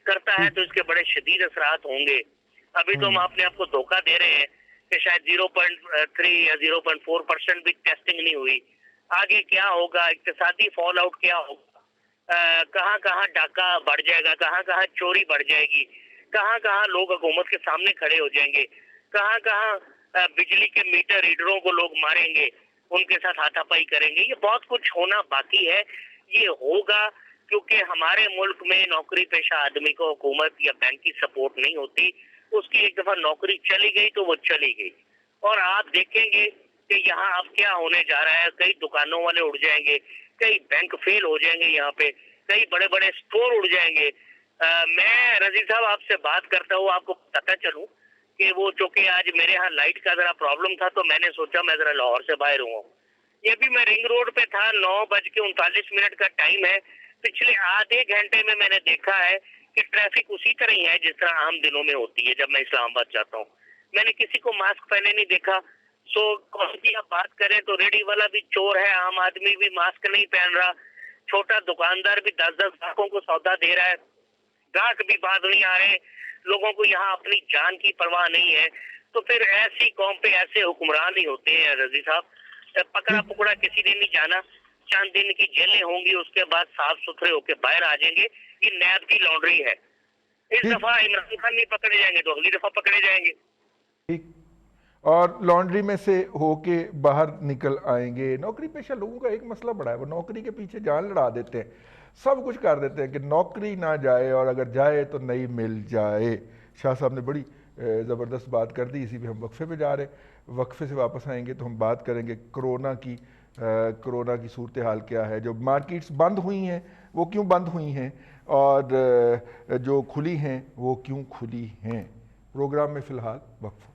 کرتا ہے تو اس کے بڑے شدید اثرات ہوں گے. ابھی تو ہم اپنے آپ کو دھوکہ دے رہے ہیں کہ شاید 0.3 یا 0.4% بھی ٹیسٹنگ نہیں ہوئی. آگے کیا ہوگا، اقتصادی فال آؤٹ کیا ہوگا، کہاں کہاں ڈاکہ بڑھ جائے گا، کہاں کہاں چوری بڑھ جائے گی، کہاں کہاں لوگ حکومت کے سامنے کھڑے ہو جائیں گے، کہاں کہاں بجلی کے میٹر ریڈروں کو لوگ ماریں گے، ان کے ساتھ ہاتھا پائی کریں گے. یہ بہت کچھ ہونا باقی ہے. یہ ہوگا کیونکہ ہمارے ملک میں نوکری پیشہ آدمی کو حکومت یا بینک کی سپورٹ نہیں ہوتی. اس کی ایک دفعہ نوکری چلی گئی تو وہ چلی گئی. اور آپ دیکھیں گے کہ یہاں اب کیا ہونے جا رہا ہے. کئی دکانوں والے اڑ جائیں گے، کئی بینک فیل ہو جائیں گے، یہاں پہ کئی بڑے بڑے سٹور اڑ جائیں گے. میں رضی صاحب آپ سے بات کرتا ہوں آپ کو پتہ چلوں کہ وہ چونکہ آج میرے ہاں لائٹ کا ذرا پرابلم تھا تو میں نے سوچا میں ذرا لاہور سے باہر ہوں. یہ بھی میں رنگ روڈ پہ تھا، 9:39 کا ٹائم ہے. پچھلے آدھے گھنٹے میں نے دیکھا ہے کہ ٹریفک اسی طرح ہی ہے جس طرح عام دنوں میں ہوتی ہے جب میں اسلام آباد جاتا ہوں. میں نے کسی کو ماسک پہنے نہیں دیکھا. سو کون کی آپ بات کریں تو ریڈی والا بھی چور ہے، عام آدمی بھی ماسک نہیں پہن رہا، چھوٹا دکاندار بھی 10 گاہکوں کو سودا دے رہا ہے، گاہک بھی باز نہیں آ رہے. لوگوں کو یہاں اپنی جان کی پرواہ نہیں ہے. تو پھر ایسی قوم پہ ایسے حکمران ہی ہوتے ہیں رضی صاحب. پکڑا پکڑا کسی نے نہیں جانا. چند دن کی جیلیں ہوں گی، اس کے بعد صاف ستھرے ہو کے باہر آ جائیں گے. یہ نیب کی لانڈری ہے. اس دفعہ عمران خان نہیں پکڑے جائیں گے تو اگلی دفعہ پکڑے جائیں گے. ٹھیک، اور لانڈری میں سے ہو کے باہر نکل آئیں گے. نوکری پیشہ لوگوں کا ایک مسئلہ بڑا ہے، وہ نوکری کے پیچھے جان لڑا دیتے ہیں، سب کچھ کر دیتے ہیں کہ نوکری نہ جائے، اور اگر جائے تو نہیں مل جائے. شاہ صاحب نے بڑی زبردست بات کر دی. اسی پہ ہم وقفے پہ جا رہے ہیں. وقفے سے واپس آئیں گے تو ہم بات کریں گے کرونا کی صورتحال کیا ہے. جو مارکیٹس بند ہوئی ہیں وہ کیوں بند ہوئی ہیں، اور جو کھلی ہیں وہ کیوں کھلی ہیں. پروگرام میں فی الحال وقفہ.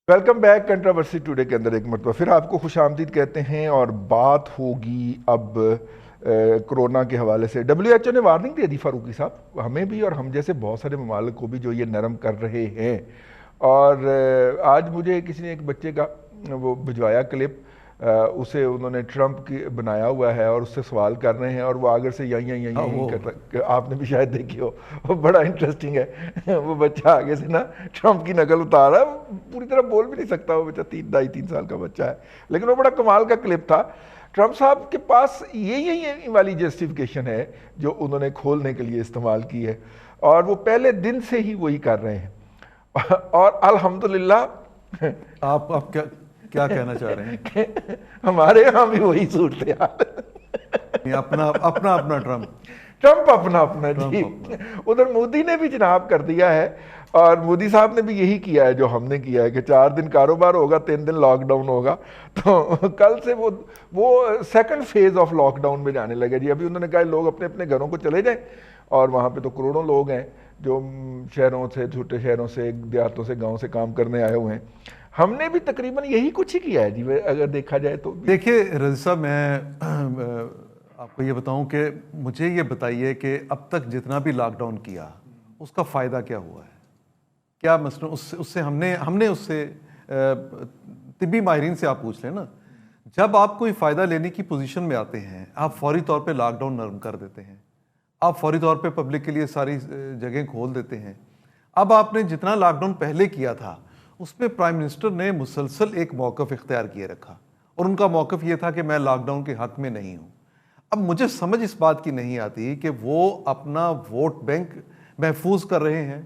Welcome back. کنٹراورسی ٹوڈے کے اندر ایک مرتبہ پھر آپ کو خوش آمدید کہتے ہیں، اور بات ہوگی اب کرونا کے حوالے سے. WHO نے وارننگ دے دی فاروقی صاحب، ہمیں بھی اور ہم جیسے بہت سارے ممالک کو بھی جو یہ نرم کر رہے ہیں. اور آج مجھے کسی نے ایک بچے کا وہ بھجوایا کلپ، اسے انہوں نے ٹرمپ کی بنایا ہوا ہے اور اس سے سوال کر رہے ہیں، اور وہ آگر سے یہیں کر رہا. آپ نے بھی شاید دیکھی ہو، وہ بڑا انٹرسٹنگ ہے. وہ بچہ آگے سے نا ٹرمپ کی نقل اتار رہا ہے، پوری طرح بول بھی نہیں سکتا وہ بچہ، 2.5-3 سال کا بچہ ہے، لیکن وہ بڑا کمال کا کلپ تھا. ٹرمپ صاحب کے پاس یہی والی جسٹیفیکیشن ہے جو انہوں نے کھولنے کے لیے استعمال کی ہے، اور وہ پہلے دن سے ہی وہی کر رہے ہیں، اور الحمدللہ آپ کیا کہنا چاہ رہے ہیں؟ ہمارے یہاں بھی وہی صورتحال، اپنا ٹرمپ اپنا جی، ادھر مودی نے بھی جناب کر دیا ہے، اور مودی صاحب نے بھی یہی کیا ہے جو ہم نے کیا ہے کہ 4 دن کاروبار ہوگا، 3 دن لاک ڈاؤن ہوگا. تو کل سے وہ second phase of lockdown میں جانے لگے جی. ابھی انہوں نے کہا لوگ اپنے اپنے گھروں کو چلے جائیں، اور وہاں پہ تو کروڑوں لوگ ہیں جو شہروں سے، چھوٹے شہروں سے، دیہاتوں سے، گاؤں سے کام کرنے آئے ہوئے ہیں. ہم نے بھی تقریباً یہی کچھ ہی کیا ہے جی اگر دیکھا جائے تو. دیکھیے رضی صاحب، میں آپ کو یہ بتاؤں کہ مجھے یہ بتائیے کہ اب تک جتنا بھی لاک ڈاؤن کیا اس کا فائدہ کیا ہوا ہے؟ کیا مثلا اس سے ہم نے اس سے طبی ماہرین سے آپ پوچھ لیں نا، جب آپ کوئی فائدہ لینے کی پوزیشن میں آتے ہیں آپ فوری طور پہ لاک ڈاؤن نرم کر دیتے ہیں، آپ فوری طور پہ پبلک کے لیے ساری جگہیں کھول دیتے ہیں. اب آپ نے جتنا لاک ڈاؤن پہلے کیا تھا اس میں پرائم منسٹر نے مسلسل ایک موقف اختیار کیے رکھا، اور ان کا موقف یہ تھا کہ میں لاک ڈاؤن کے حق میں نہیں ہوں. اب مجھے سمجھ اس بات کی نہیں آتی کہ وہ اپنا ووٹ بینک محفوظ کر رہے ہیں،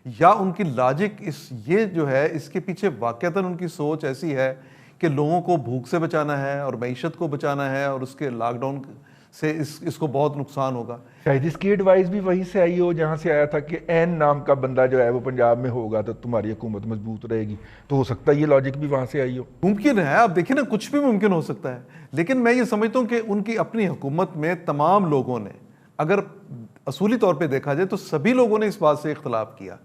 یا ان کی لاجک یہ جو ہے اس کے پیچھے واقعتاً ان کی سوچ ایسی ہے کہ لوگوں کو بھوک سے بچانا ہے اور معیشت کو بچانا ہے، اور اس کے لاک ڈاؤن سے اس کو بہت نقصان ہوگا. شاید اس کی ایڈوائز بھی وہیں سے آئی ہو جہاں سے آیا تھا کہ این نام کا بندہ جو ہے وہ پنجاب میں ہوگا تو تمہاری حکومت مضبوط رہے گی. تو ہو سکتا ہے یہ لاجک بھی وہاں سے آئی ہو. ممکن ہے، آپ دیکھیں نا، کچھ بھی ممکن ہو سکتا ہے. لیکن میں یہ سمجھتا ہوں کہ ان کی اپنی حکومت میں تمام لوگوں نے، اگر اصولی طور پہ دیکھا جائے تو سبھی لوگوں نے اس بات سے اختلاف کیا،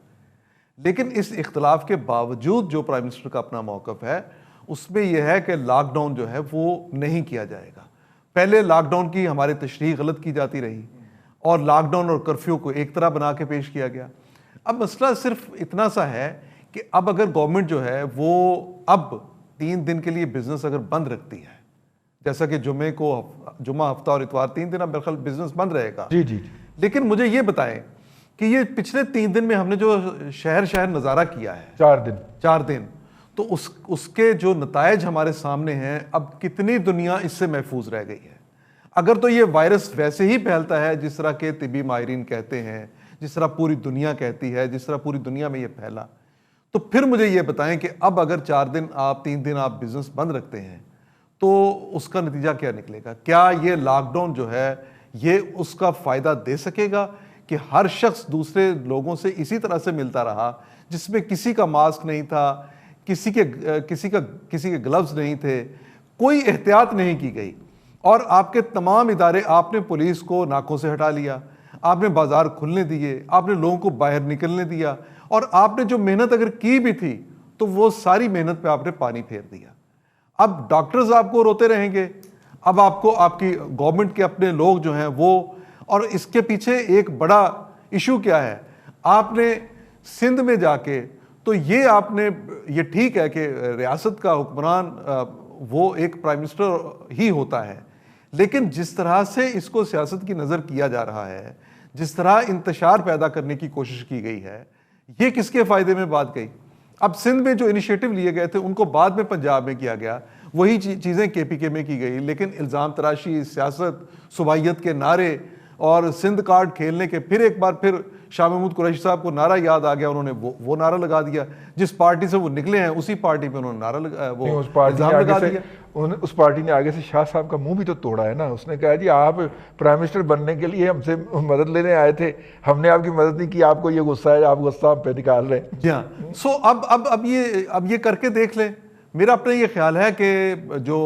لیکن اس اختلاف کے باوجود جو پرائم منسٹر کا اپنا موقف ہے اس میں یہ ہے کہ لاک ڈاؤن جو ہے وہ نہیں کیا جائے گا. پہلے لاک ڈاؤن کی ہماری تشریح غلط کی جاتی رہی، اور لاک ڈاؤن اور کرفیو کو ایک طرح بنا کے پیش کیا گیا. اب مسئلہ صرف اتنا سا ہے کہ اب اگر گورنمنٹ جو ہے وہ اب 3 دن کے لیے بزنس اگر بند رکھتی ہے، جیسا کہ جمعہ، ہفتہ اور اتوار 3 دن اب میرے خیال بزنس بند رہے گا. جی. لیکن مجھے یہ بتائیں کہ یہ پچھلے 3 دن میں ہم نے جو شہر نظارہ کیا ہے، 4 دن، تو اس کے جو نتائج ہمارے سامنے ہیں، اب کتنی دنیا اس سے محفوظ رہ گئی ہے؟ اگر تو یہ وائرس ویسے ہی پھیلتا ہے جس طرح کے طبی ماہرین کہتے ہیں، جس طرح پوری دنیا کہتی ہے، جس طرح پوری دنیا میں یہ پھیلا، تو پھر مجھے یہ بتائیں کہ اب اگر 3 دن آپ بزنس بند رکھتے ہیں تو اس کا نتیجہ کیا نکلے گا؟ کیا یہ لاک ڈاؤن جو ہے یہ اس کا فائدہ دے سکے گا کہ ہر شخص دوسرے لوگوں سے اسی طرح سے ملتا رہا، جس میں کسی کا ماسک نہیں تھا، کسی کے گلوز نہیں تھے، کوئی احتیاط نہیں کی گئی، اور آپ کے تمام ادارے، آپ نے پولیس کو ناکوں سے ہٹا لیا، آپ نے بازار کھلنے دیے، آپ نے لوگوں کو باہر نکلنے دیا، اور آپ نے جو محنت اگر کی بھی تھی تو وہ ساری محنت پہ آپ نے پانی پھیر دیا. اب ڈاکٹرز آپ کو روتے رہیں گے، اب آپ کی گورنمنٹ کے اپنے لوگ جو ہیں وہ، اور اس کے پیچھے ایک بڑا ایشو کیا ہے؟ آپ نے سندھ میں جا کے، تو یہ ٹھیک ہے کہ ریاست کا حکمران وہ ایک پرائم منسٹر ہی ہوتا ہے، لیکن جس طرح سے اس کو سیاست کی نظر کیا جا رہا ہے، جس طرح انتشار پیدا کرنے کی کوشش کی گئی ہے، یہ کس کے فائدے میں بات گئی؟ اب سندھ میں جو انیشیٹو لیے گئے تھے ان کو بعد میں پنجاب میں کیا گیا، وہی چیزیں KPK میں کی گئی، لیکن الزام تراشی، سیاست، صوبائیت کے نعرے اور سندھ کارڈ کھیلنے کے، پھر ایک بار پھر شاہ محمود قریشی صاحب کو نعرہ یاد آ گیا، انہوں نے وہ نعرہ لگا دیا، جس پارٹی سے وہ نکلے ہیں اسی پارٹی پہ انہوں نے نعرہ الزام لگا دیا. اس پارٹی نے آگے سے شاہ صاحب کا منہ بھی تو توڑا ہے نا. اس نے کہا جی آپ پرائم منسٹر بننے کے لیے ہم سے مدد لینے آئے تھے، ہم نے آپ کی مدد نہیں کی، آپ کو یہ غصہ ہے، آپ غصہ ہم پہ نکال رہے ہیں. جی ہاں. سو اب یہ کر کے دیکھ لیں. میرا اپنا یہ خیال ہے کہ جو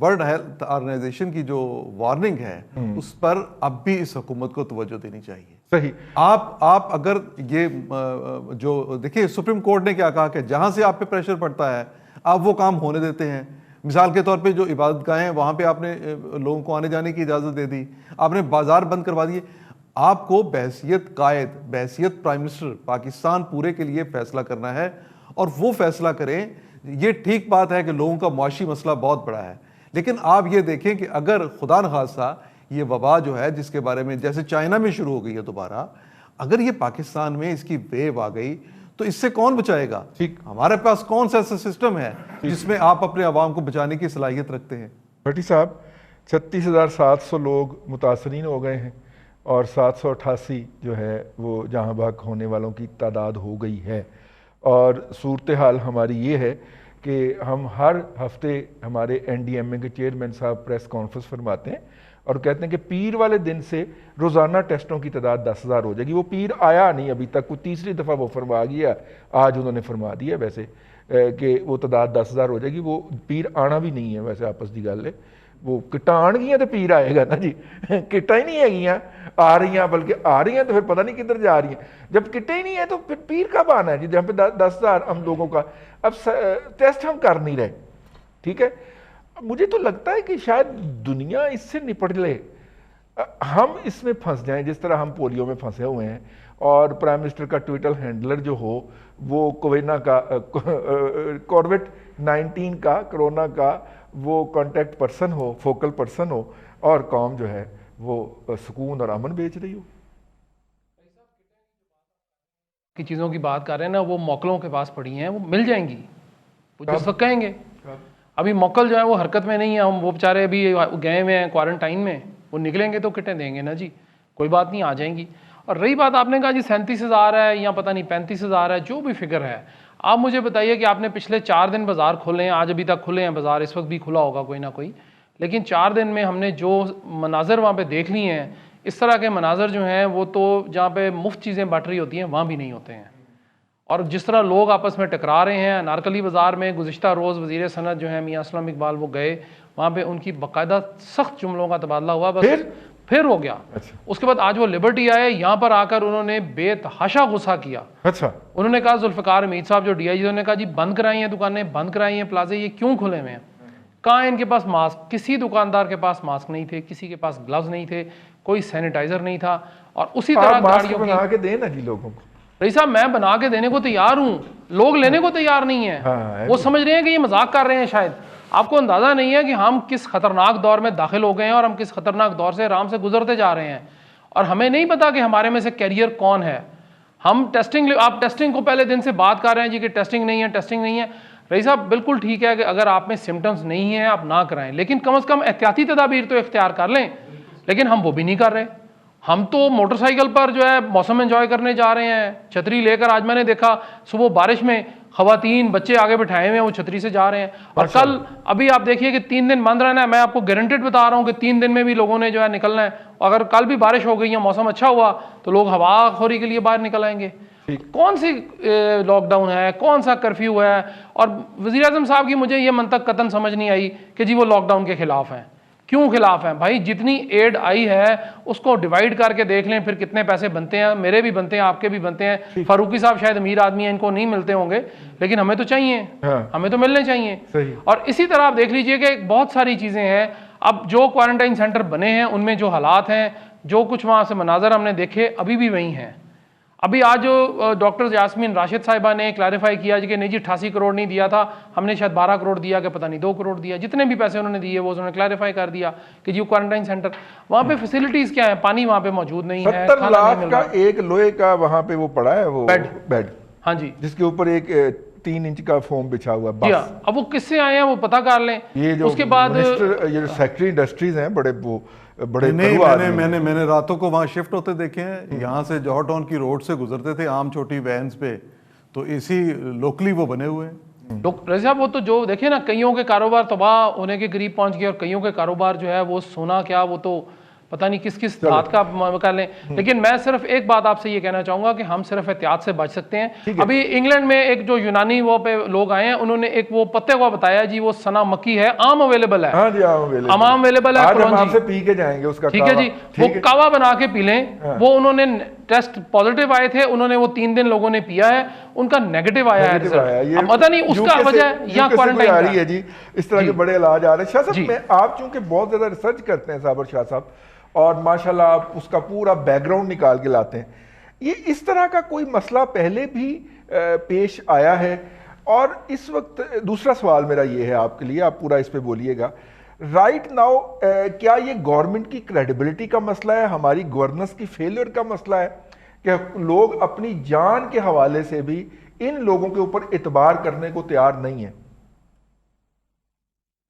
ورلڈ ہیلتھ آرگنائزیشن کی جو وارننگ ہے اس پر اب بھی اس حکومت کو توجہ دینی چاہیے. صحیح. آپ اگر یہ جو دیکھیے سپریم کورٹ نے کیا کہا کہ جہاں سے آپ پہ پریشر پڑتا ہے آپ وہ کام ہونے دیتے ہیں. مثال کے طور پہ جو عبادت گاہیں ہیں وہاں پہ آپ نے لوگوں کو آنے جانے کی اجازت دے دی، آپ نے بازار بند کروا دیے. آپ کو بحیثیت قائد، بحیثیت پرائم منسٹر پاکستان پورے کے لیے فیصلہ کرنا ہے، اور وہ فیصلہ کریں. یہ ٹھیک بات ہے کہ لوگوں کا معاشی مسئلہ بہت بڑا ہے، لیکن آپ یہ دیکھیں کہ اگر خدا نخواستہ یہ وبا جو ہے جس کے بارے میں جیسے چائنا میں شروع ہو گئی ہے دوبارہ، اگر یہ پاکستان میں اس کی ویو آ گئی تو اس سے کون بچائے گا؟ ٹھیک، ہمارے پاس کون سا ایسا سسٹم ہے جس میں آپ اپنے عوام کو بچانے کی صلاحیت رکھتے ہیں؟ بھٹی صاحب 36,700 لوگ متاثرین ہو گئے ہیں اور 788 جو ہے وہ جہاں بحق ہونے والوں کی تعداد ہو گئی ہے. اور صورتحال ہماری یہ ہے کہ ہم ہر ہفتے ہمارے NDMA کے چیئرمین صاحب پریس کانفرنس فرماتے ہیں اور کہتے ہیں کہ پیر والے دن سے روزانہ ٹیسٹوں کی تعداد 10,000 ہو جائے گی. وہ پیر آیا نہیں ابھی تک, کوئی تیسری دفعہ وہ فرما گیا, آج انہوں نے فرما دیا ویسے کہ وہ تعداد 10,000 ہو جائے گی. وہ پیر آنا بھی نہیں ہے ویسے, آپس دی گل ہے, وہ کٹا آن گیا تو پیر آئے گا نا جی. کٹا ہی نہیں ہے گیا آ رہی ہیں, بلکہ آ رہی ہیں تو پھر پتہ نہیں کدھر جا رہی ہیں. جب کٹے ہی نہیں ہے تو پھر پیر کب آنا ہے جی, جہاں پہ 10,000 ہم لوگوں کا اب ٹیسٹ ہم کر نہیں رہے. ٹھیک ہے, مجھے تو لگتا ہے کہ شاید دنیا اس سے نپٹ لے, ہم اس میں پھنس جائیں جس طرح ہم پولیو میں پھنسے ہوئے ہیں, اور پرائم منسٹر کا ٹویٹر ہینڈلر جو ہو وہ کووینا کا کووڈ-19 کا کرونا کا وہ contact person who, focal person who, اور قوم جو ہے وہ سکون اور امن بیچ رہی ہو. کی چیزوں کی بات کر رہے ہیں نا, وہ موکلوں کے پاس پڑی ہیں, وہ مل جائیں گی, وہ جس وقت کہیں گے. ابھی موکل جو ہے وہ حرکت میں نہیں ہے, ہم وہ بیچارے ابھی گئے ہوئے ہیں کوارنٹائن میں, وہ نکلیں گے تو کٹیں دیں گے نا جی, کوئی بات نہیں, آ جائیں گی. اور رہی بات آپ نے کہا جی 37,000 ہے یا پتہ نہیں 35,000 ہے, جو بھی فگر ہے, آپ مجھے بتائیے کہ آپ نے پچھلے 4 دن بازار کھولے ہیں, آج ابھی تک کھلے ہیں بازار, اس وقت بھی کھلا ہوگا کوئی نہ کوئی, لیکن 4 دن میں ہم نے جو مناظر وہاں پہ دیکھ لی ہیں, اس طرح کے مناظر جو ہیں وہ تو جہاں پہ مفت چیزیں بٹ رہی ہوتی ہیں وہاں بھی نہیں ہوتے ہیں. اور جس طرح لوگ آپس میں ٹکرا رہے ہیں, انارکلی بازار میں گزشتہ روز وزیر صنعت جو ہیں میاں اسلم اقبال وہ گئے, وہاں پہ ان کی باقاعدہ سخت جملوں کا تبادلہ ہوا, بس پھر ہو گیا. اس کے بعد آج وہ لبرٹی آئے, یہاں پر آ کر انہوں نے بے تحاشا غصہ کیا. انہوں نے کہا, ذوالفقار حمید صاحب جو DIG انہوں نے کہا جی بند کرائی ہیں دکانیں, بند کرائی ہیں پلازے, یہ کیوں کھلے ہوئے ہیں؟ کہاں ان کے پاس ماسک, کسی دکاندار کے پاس ماسک نہیں تھے, کسی کے پاس گلوز نہیں تھے, کوئی سینیٹائزر نہیں تھا. اور اسی طرح گاڑیوں بنا کے دینا جی لوگوں کو. رئیس صاحب میں بنا کے دینے کو تیار ہوں, لوگ لینے کو تیار نہیں ہیں. وہ سمجھ رہے ہیں کہ یہ مذاق کر رہے ہیں. شاید آپ کو اندازہ نہیں ہے کہ ہم کس خطرناک دور میں داخل ہو گئے ہیں اور ہم کس خطرناک دور سے آرام سے گزرتے جا رہے ہیں, اور ہمیں نہیں پتا کہ ہمارے میں سے کیریئر کون ہے. ہم ٹیسٹنگ, آپ ٹیسٹنگ کو پہلے دن سے بات کر رہے ہیں جی کہ ٹیسٹنگ نہیں ہے, ٹیسٹنگ نہیں ہے. رئیس صاحب بالکل ٹھیک ہے کہ اگر آپ میں سمٹمز نہیں ہیں آپ نہ کرائیں, لیکن کم از کم احتیاطی تدابیر تو اختیار کر لیں. لیکن ہم وہ بھی نہیں کر رہے. ہم تو موٹر سائیکل پر جو ہے موسم انجوائے کرنے جا رہے ہیں, چھتری لے کر. آج میں نے دیکھا صبح بارش میں خواتین بچے آگے بٹھائے ہوئے ہیں, وہ چھتری سے جا رہے ہیں. اور کل ابھی آپ دیکھیے کہ 3 دن بند رہنا ہے. میں آپ کو گارنٹیڈ بتا رہا ہوں کہ 3 دن میں بھی لوگوں نے جو ہے نکلنا ہے. اگر کل بھی بارش ہو گئی یا موسم اچھا ہوا تو لوگ ہوا خوری کے لیے باہر نکل آئیں گے. کون سی لاک ڈاؤن ہے, کون سا کرفیو ہے؟ اور وزیر اعظم صاحب کی مجھے یہ منطق قطعاً سمجھ نہیں آئی کہ جی وہ لاک ڈاؤن کے خلاف ہیں. کیوں خلاف ہیں بھائی؟ جتنی ایڈ آئی ہے اس کو ڈیوائیڈ کر کے دیکھ لیں پھر کتنے پیسے بنتے ہیں. میرے بھی بنتے ہیں, آپ کے بھی بنتے ہیں. فاروقی صاحب شاید امیر آدمی ہیں, ان کو نہیں ملتے ہوں گے, لیکن ہمیں تو چاہیے, ہمیں تو ملنے چاہیے. اور اسی طرح آپ دیکھ لیجئے کہ بہت ساری چیزیں ہیں. اب جو کوارنٹائن سینٹر بنے ہیں ان میں جو حالات ہیں, جو کچھ وہاں سے مناظر ہم نے دیکھے, ابھی بھی وہی ہیں. ابھی آج جو ڈاکٹر یاسمین راشد صاحبہ نے کلیریفائی کیا کہ نہیں جی 88 کروڑ نہیں دیا تھا, ہم نے شاید 12 کروڑ دیا کہ پتہ نہیں 2 کروڑ دیا. جتنے بھی پیسے انہوں نے دیے وہ انہوں نے کلیریفائی کر دیا کہ جی کوارنٹائن سینٹر وہاں پہ فیسلٹیز کیا ہیں, پانی وہاں پہ موجود نہیں ہے, 70 لاکھ کا ایک لوہے کا وہاں پہ وہ پڑا ہے وہ بیڈ, ہاں جی, جس کے اوپر ایک 3 انچ کا فوم بچھا ہوا. جی ہاں, اب وہ کس سے آئے ہیں وہ پتہ کر لیں. اس کے بعد یہ سیکٹری انڈسٹریز ہیں بڑے بڑے میں نے راتوں کو وہاں شفٹ ہوتے دیکھے ہیں. یہاں سے جوہر ٹاؤن کی روڈ سے گزرتے تھے عام چھوٹی وینز پہ, تو اسی لوکلی وہ بنے ہوئے ہیں. رضی صاحب وہ تو جو دیکھیں نا, کئیوں کے کاروبار تباہ ہونے کے قریب پہنچ گئے, اور کئیوں کے کاروبار جو ہے وہ سونا کیا وہ تو پتہ نہیں کس کس بات کا کر لیں. لیکن میں صرف ایک بات آپ سے یہ کہنا چاہوں گا کہ ہم صرف احتیاط سے بچ سکتے ہیں. ابھی انگلینڈ میں ایک جو یونانی وہ پہ لوگ آئے ہیں, انہوں نے ایک وہ پتے کو بتایا جی وہ سنا مکی ہے, عام اویلیبل ہے, عام اویلیبل ہے, آج سے پی کے جائیں گے اس کا. ٹھیک ہے جی, وہ کعوہ بنا کے پی لیں. وہ انہوں نے ٹیسٹ پازیٹیو آئے تھے, انہوں نے وہ 3 دن لوگوں نے پیا ہے, ان کا نیگیٹو آیا ہے. پتہ نہیں اس کا وجہ یا کوارنٹائن آ رہی ہے جی, اس طرح کے بڑے علاج آ رہے ہیں. شاہ صاحب میں آپ چونکہ بہت زیادہ ریسرچ کرتے ہیں صابر شاہ صاحب, اور ماشاءاللہ آپ اس کا پورا بیک گراؤنڈ نکال کے لاتے ہیں, یہ اس طرح کا کوئی مسئلہ پہلے بھی پیش آیا ہے؟ اور اس وقت دوسرا سوال میرا یہ ہے آپ کے لیے, آپ پورا اس پہ بولیے گا. رائٹ ناؤ کیا یہ گورنمنٹ کی کریڈیبلٹی کا مسئلہ ہے, ہماری گورننس کی فیلئر کا مسئلہ ہے, کہ لوگ اپنی جان کے حوالے سے بھی ان لوگوں کے اوپر اعتبار کرنے کو تیار نہیں ہیں؟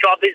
24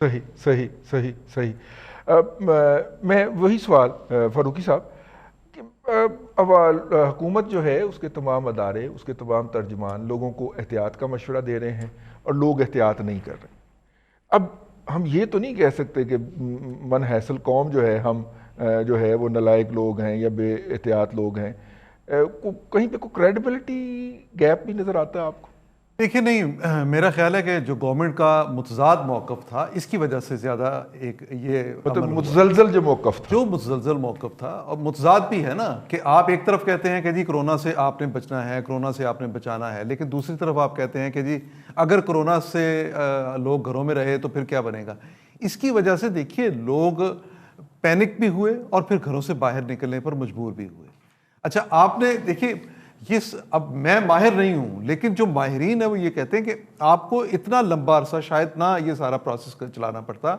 صحیح صحیح صحیح صحیح. میں وہی سوال فاروقی صاحب کہ حکومت جو ہے اس کے تمام ادارے، اس کے تمام ترجمان لوگوں کو احتیاط کا مشورہ دے رہے ہیں اور لوگ احتیاط نہیں کر رہے. اب ہم یہ تو نہیں کہہ سکتے کہ من حیصل قوم جو ہے ہم جو ہے وہ نالائق لوگ ہیں یا بے احتیاط لوگ ہیں. کہیں پہ کوئی کریڈیبلٹی گیپ بھی نظر آتا ہے آپ کو؟ دیکھیں نہیں، میرا خیال ہے کہ جو گورنمنٹ کا متضاد موقف تھا اس کی وجہ سے زیادہ ایک یہ مطلب متزلزل جو موقف تھا، جو متزلزل موقف تھا. اور متضاد بھی ہے نا کہ آپ ایک طرف کہتے ہیں کہ جی کرونا سے آپ نے بچنا ہے، کرونا سے آپ نے بچانا ہے، لیکن دوسری طرف آپ کہتے ہیں کہ جی اگر کرونا سے لوگ گھروں میں رہے تو پھر کیا بنے گا. اس کی وجہ سے دیکھیے لوگ پینک بھی ہوئے اور پھر گھروں سے باہر نکلنے پر مجبور بھی ہوئے. اچھا آپ نے دیکھیے اب میں ماہر نہیں ہوں لیکن جو ماہرین ہیں وہ یہ کہتے ہیں کہ آپ کو اتنا لمبا عرصہ شاید نہ یہ سارا پروسیس چلانا پڑتا.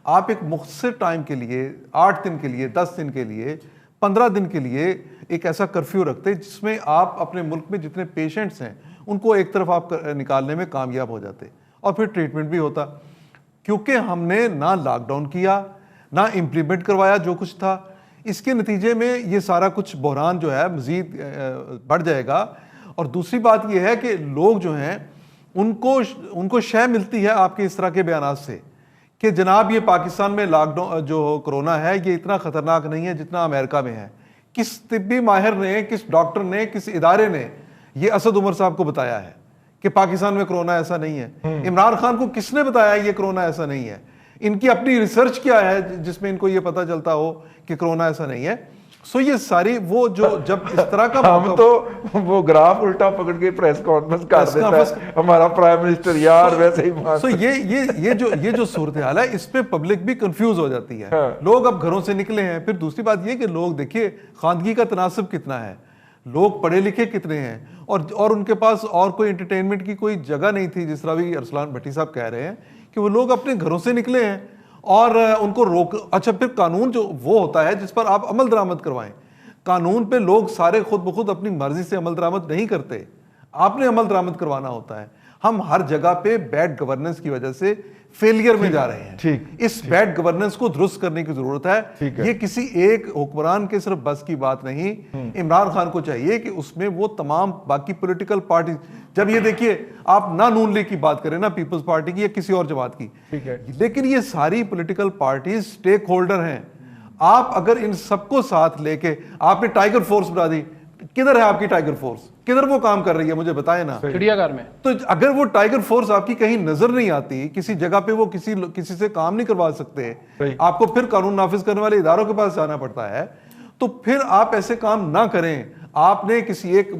آپ ایک مختصر ٹائم کے لیے 8 دن کے لیے 10 دن کے لیے 15 دن کے لیے ایک ایسا کرفیو رکھتے جس میں آپ اپنے ملک میں جتنے پیشنٹس ہیں ان کو ایک طرف آپ نکالنے میں کامیاب ہو جاتے اور پھر ٹریٹمنٹ بھی ہوتا. کیونکہ ہم نے نہ لاک ڈاؤن کیا نہ امپلیمنٹ کروایا جو کچھ تھا. اس کے نتیجے میں یہ سارا کچھ بحران جو ہے مزید بڑھ جائے گا. اور دوسری بات یہ ہے کہ لوگ جو ہیں ان کو شے ملتی ہے آپ کے اس طرح کے بیانات سے کہ جناب یہ پاکستان میں لاک ڈاؤن جو کرونا ہے یہ اتنا خطرناک نہیں ہے جتنا امریکہ میں ہے. کس طبی ماہر نے، کس ڈاکٹر نے، کس ادارے نے یہ اسد عمر صاحب کو بتایا ہے کہ پاکستان میں کرونا ایسا نہیں ہے؟ عمران خان کو کس نے بتایا یہ کرونا ایسا نہیں ہے؟ ان کی اپنی ریسرچ کیا ہے جس میں ان کو یہ پتا چلتا ہو کہ کرونا ایسا نہیں ہے؟ سو یہ ساری وہ جو جب اس طرح کا ہم تو وہ گراف الٹا پکڑ کے پریس کانفرنس کر دیتا ہے ہمارا پرائم منسٹر یار ویسے ہی مان. سو یہ جو صورتحال ہے اس پہ پبلک بھی کنفیوز ہو جاتی ہے. لوگ اب گھروں سے نکلے ہیں. پھر دوسری بات یہ کہ لوگ دیکھیے خواندگی کا تناسب کتنا ہے، لوگ پڑھے لکھے کتنے ہیں اور ان کے پاس اور کوئی انٹرٹینمنٹ کی کوئی جگہ نہیں تھی. جس طرح بھی ارسلان بھٹی صاحب کہہ رہے ہیں کہ وہ لوگ اپنے گھروں سے نکلے ہیں اور ان کو اچھا پھر قانون جو وہ ہوتا ہے جس پر آپ عمل درآمد کروائیں. قانون پہ لوگ سارے خود بخود اپنی مرضی سے عمل درآمد نہیں کرتے، آپ نے عمل درآمد کروانا ہوتا ہے. ہم ہر جگہ پہ بیڈ گورننس کی وجہ سے فیلئر میں جا رہے ہیں. اس بیڈ گورننس کو درست کرنے کی ضرورت ہے. یہ کسی ایک حکمران کے صرف بس کی بات نہیں. عمران خان کو چاہیے کہ اس میں وہ تمام باقی پولیٹیکل پارٹی، جب یہ دیکھیے آپ نہ نون لیگ کی بات کریں نہ پیپلز پارٹی کی یا کسی اور جماعت کی، لیکن یہ ساری پولیٹیکل پارٹیز سٹیک ہولڈر ہیں. آپ اگر ان سب کو ساتھ لے کے آپ نے ٹائیگر فورس بنا دی، کدھر ہے آپ کی ٹائیگر فورس؟ کدھر وہ کام کر رہی ہے مجھے بتائیں نا. چڑیا گھر میں. تو اگر وہ ٹائیگر فورس آپ کی کہیں نظر نہیں آتی، کسی جگہ پہ وہ کسی سے کام نہیں کروا سکتے، آپ کو پھر قانون نافذ کرنے والے اداروں کے پاس جانا پڑتا ہے، تو پھر آپ ایسے کام نہ کریں. آپ نے کسی ایک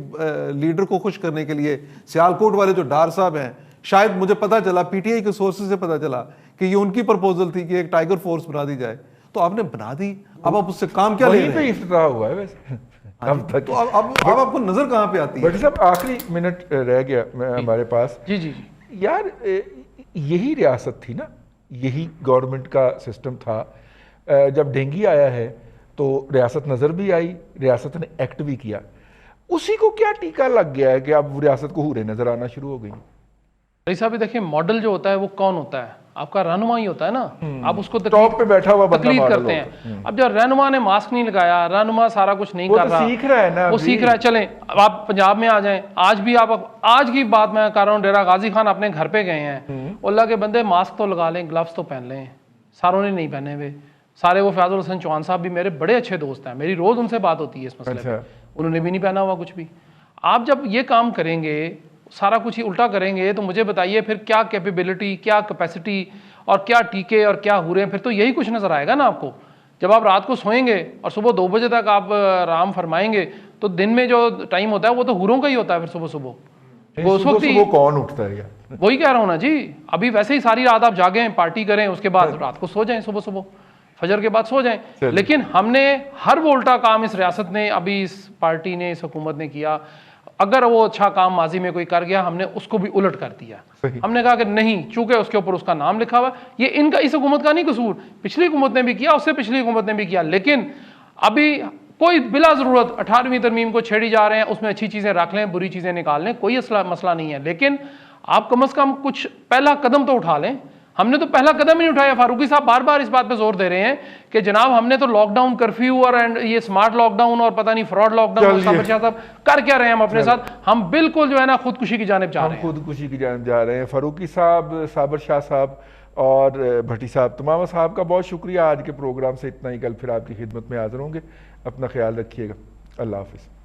لیڈر کو خوش کرنے کے لیے، سیالکوٹ والے جو ڈار صاحب ہیں، شاید مجھے پتا چلا پی ٹی آئی کے سورسز سے پتا چلا کہ یہ ان کی پرپوزل تھی کہ ایک ٹائیگر فورس بنا دی جائے، تو آپ نے بنا دی. اب آپ اس سے کام کیا لے رہے ہیں؟ افتتاح ہوا ہے ویسے اب تک. تو اب آپ کو نظر کہاں پہ آتی ہے؟ بٹ صاحب آخری منٹ رہ گیا ہمارے پاس. جی یار یہی ریاست تھی نا، یہی گورنمنٹ کا سسٹم تھا. جب ڈینگی آیا ہے تو ریاست نظر بھی آئی، ریاست نے ایکٹ بھی کیا. اسی کو کیا ٹیکا لگ گیا ہے کہ اب ریاست کو حوریں نظر آنا شروع ہو گئی؟ رئیس صاحب دیکھیں ماڈل جو ہوتا ہے وہ کون ہوتا ہے؟ آپ کا رہنما ہی ہوتا ہے نا. آپ اس کو ٹاپ پہ بیٹھا ہوا تقلید کرتے ہیں. اب جب رہنما نے ماسک نہیں لگایا، رہنما سارا کچھ نہیں کر رہا، سیکھ رہا ہے نا، وہ سیکھ رہا ہے. چلیں اب آپ پنجاب میں آ جائیں. آج بھی آپ آج کی بات میں کر رہا ہوں، ڈیرہ غازی خان اپنے گھر پہ گئے ہیں. اللہ کے بندے ماسک تو لگا لیں، گلوز تو پہن لیں. ساروں نے نہیں پہنے ہوئے سارے. وہ فیاض الحسن چوہان صاحب بھی میرے بڑے اچھے دوست ہیں، میری روز ان سے بات ہوتی ہے اس مسئلے پہ. انہوں نے بھی نہیں پہنا ہوا کچھ بھی. آپ جب یہ کام کریں گے، سارا کچھ ہی الٹا کریں گے، تو مجھے بتائیے پھر کیا کیپیبلٹی، کیا کیپیسٹی اور کیا ٹیکے اور کیا ہورے ہیں؟ پھر تو یہی کچھ نظر آئے گا نا آپ کو. جب آپ رات کو سوئیں گے اور صبح 2 بجے تک آپ آرام فرمائیں گے، تو دن میں جو ٹائم ہوتا ہے وہ تو ہوروں کا ہی ہوتا ہے. پھر صبح وہ اس وقت ہی کون اٹھتا ہے یار؟ وہی کہہ رہا ہوں نا جی. ابھی ویسے ہی ساری رات آپ جاگیں، پارٹی کریں، اس کے بعد رات کو سو جائیں، صبح فجر کے بعد سو جائیں. لیکن ہم نے ہر وہ الٹا کام اس ریاست نے، ابھی اس پارٹی نے، اس حکومت نے کیا. اگر وہ اچھا کام ماضی میں کوئی کر گیا، ہم نے اس کو بھی الٹ کر دیا. ہم نے کہا کہ نہیں، چونکہ اس کے اوپر اس کا نام لکھا ہوا، یہ ان کا اس حکومت کا نہیں قصور، پچھلی حکومت نے بھی کیا، اس سے پچھلی حکومت نے بھی کیا. لیکن ابھی کوئی بلا ضرورت 18ویں ترمیم کو چھیڑی جا رہے ہیں. اس میں اچھی چیزیں رکھ لیں، بری چیزیں نکال لیں، کوئی مسئلہ نہیں ہے. لیکن آپ کم از کم کچھ پہلا قدم تو اٹھا لیں. ہم نے تو پہلا قدم ہی نہیں اٹھایا. فاروقی صاحب بار بار اس بات پہ زور دے رہے ہیں کہ جناب ہم نے تو لاک ڈاؤن کرفیو اور یہ اسمارٹ لاک ڈاؤن اور پتہ نہیں فراڈ لاک ڈاؤن. صابر شاہ صاحب کر کیا رہے ہیں ہم اپنے ساتھ؟ ہم بالکل جو ہے نا خودکشی کی جانب جا رہے ہیں. ہم خودکشی کی جانب جا رہے ہیں. فاروقی صاحب، صابر شاہ صاحب اور بھٹی صاحب، تمام صاحب کا بہت شکریہ. آج کے پروگرام سے اتنا ہی. کل پھر آپ کی خدمت میں حاضر ہوں گے. اپنا خیال رکھیے گا. اللہ حافظ.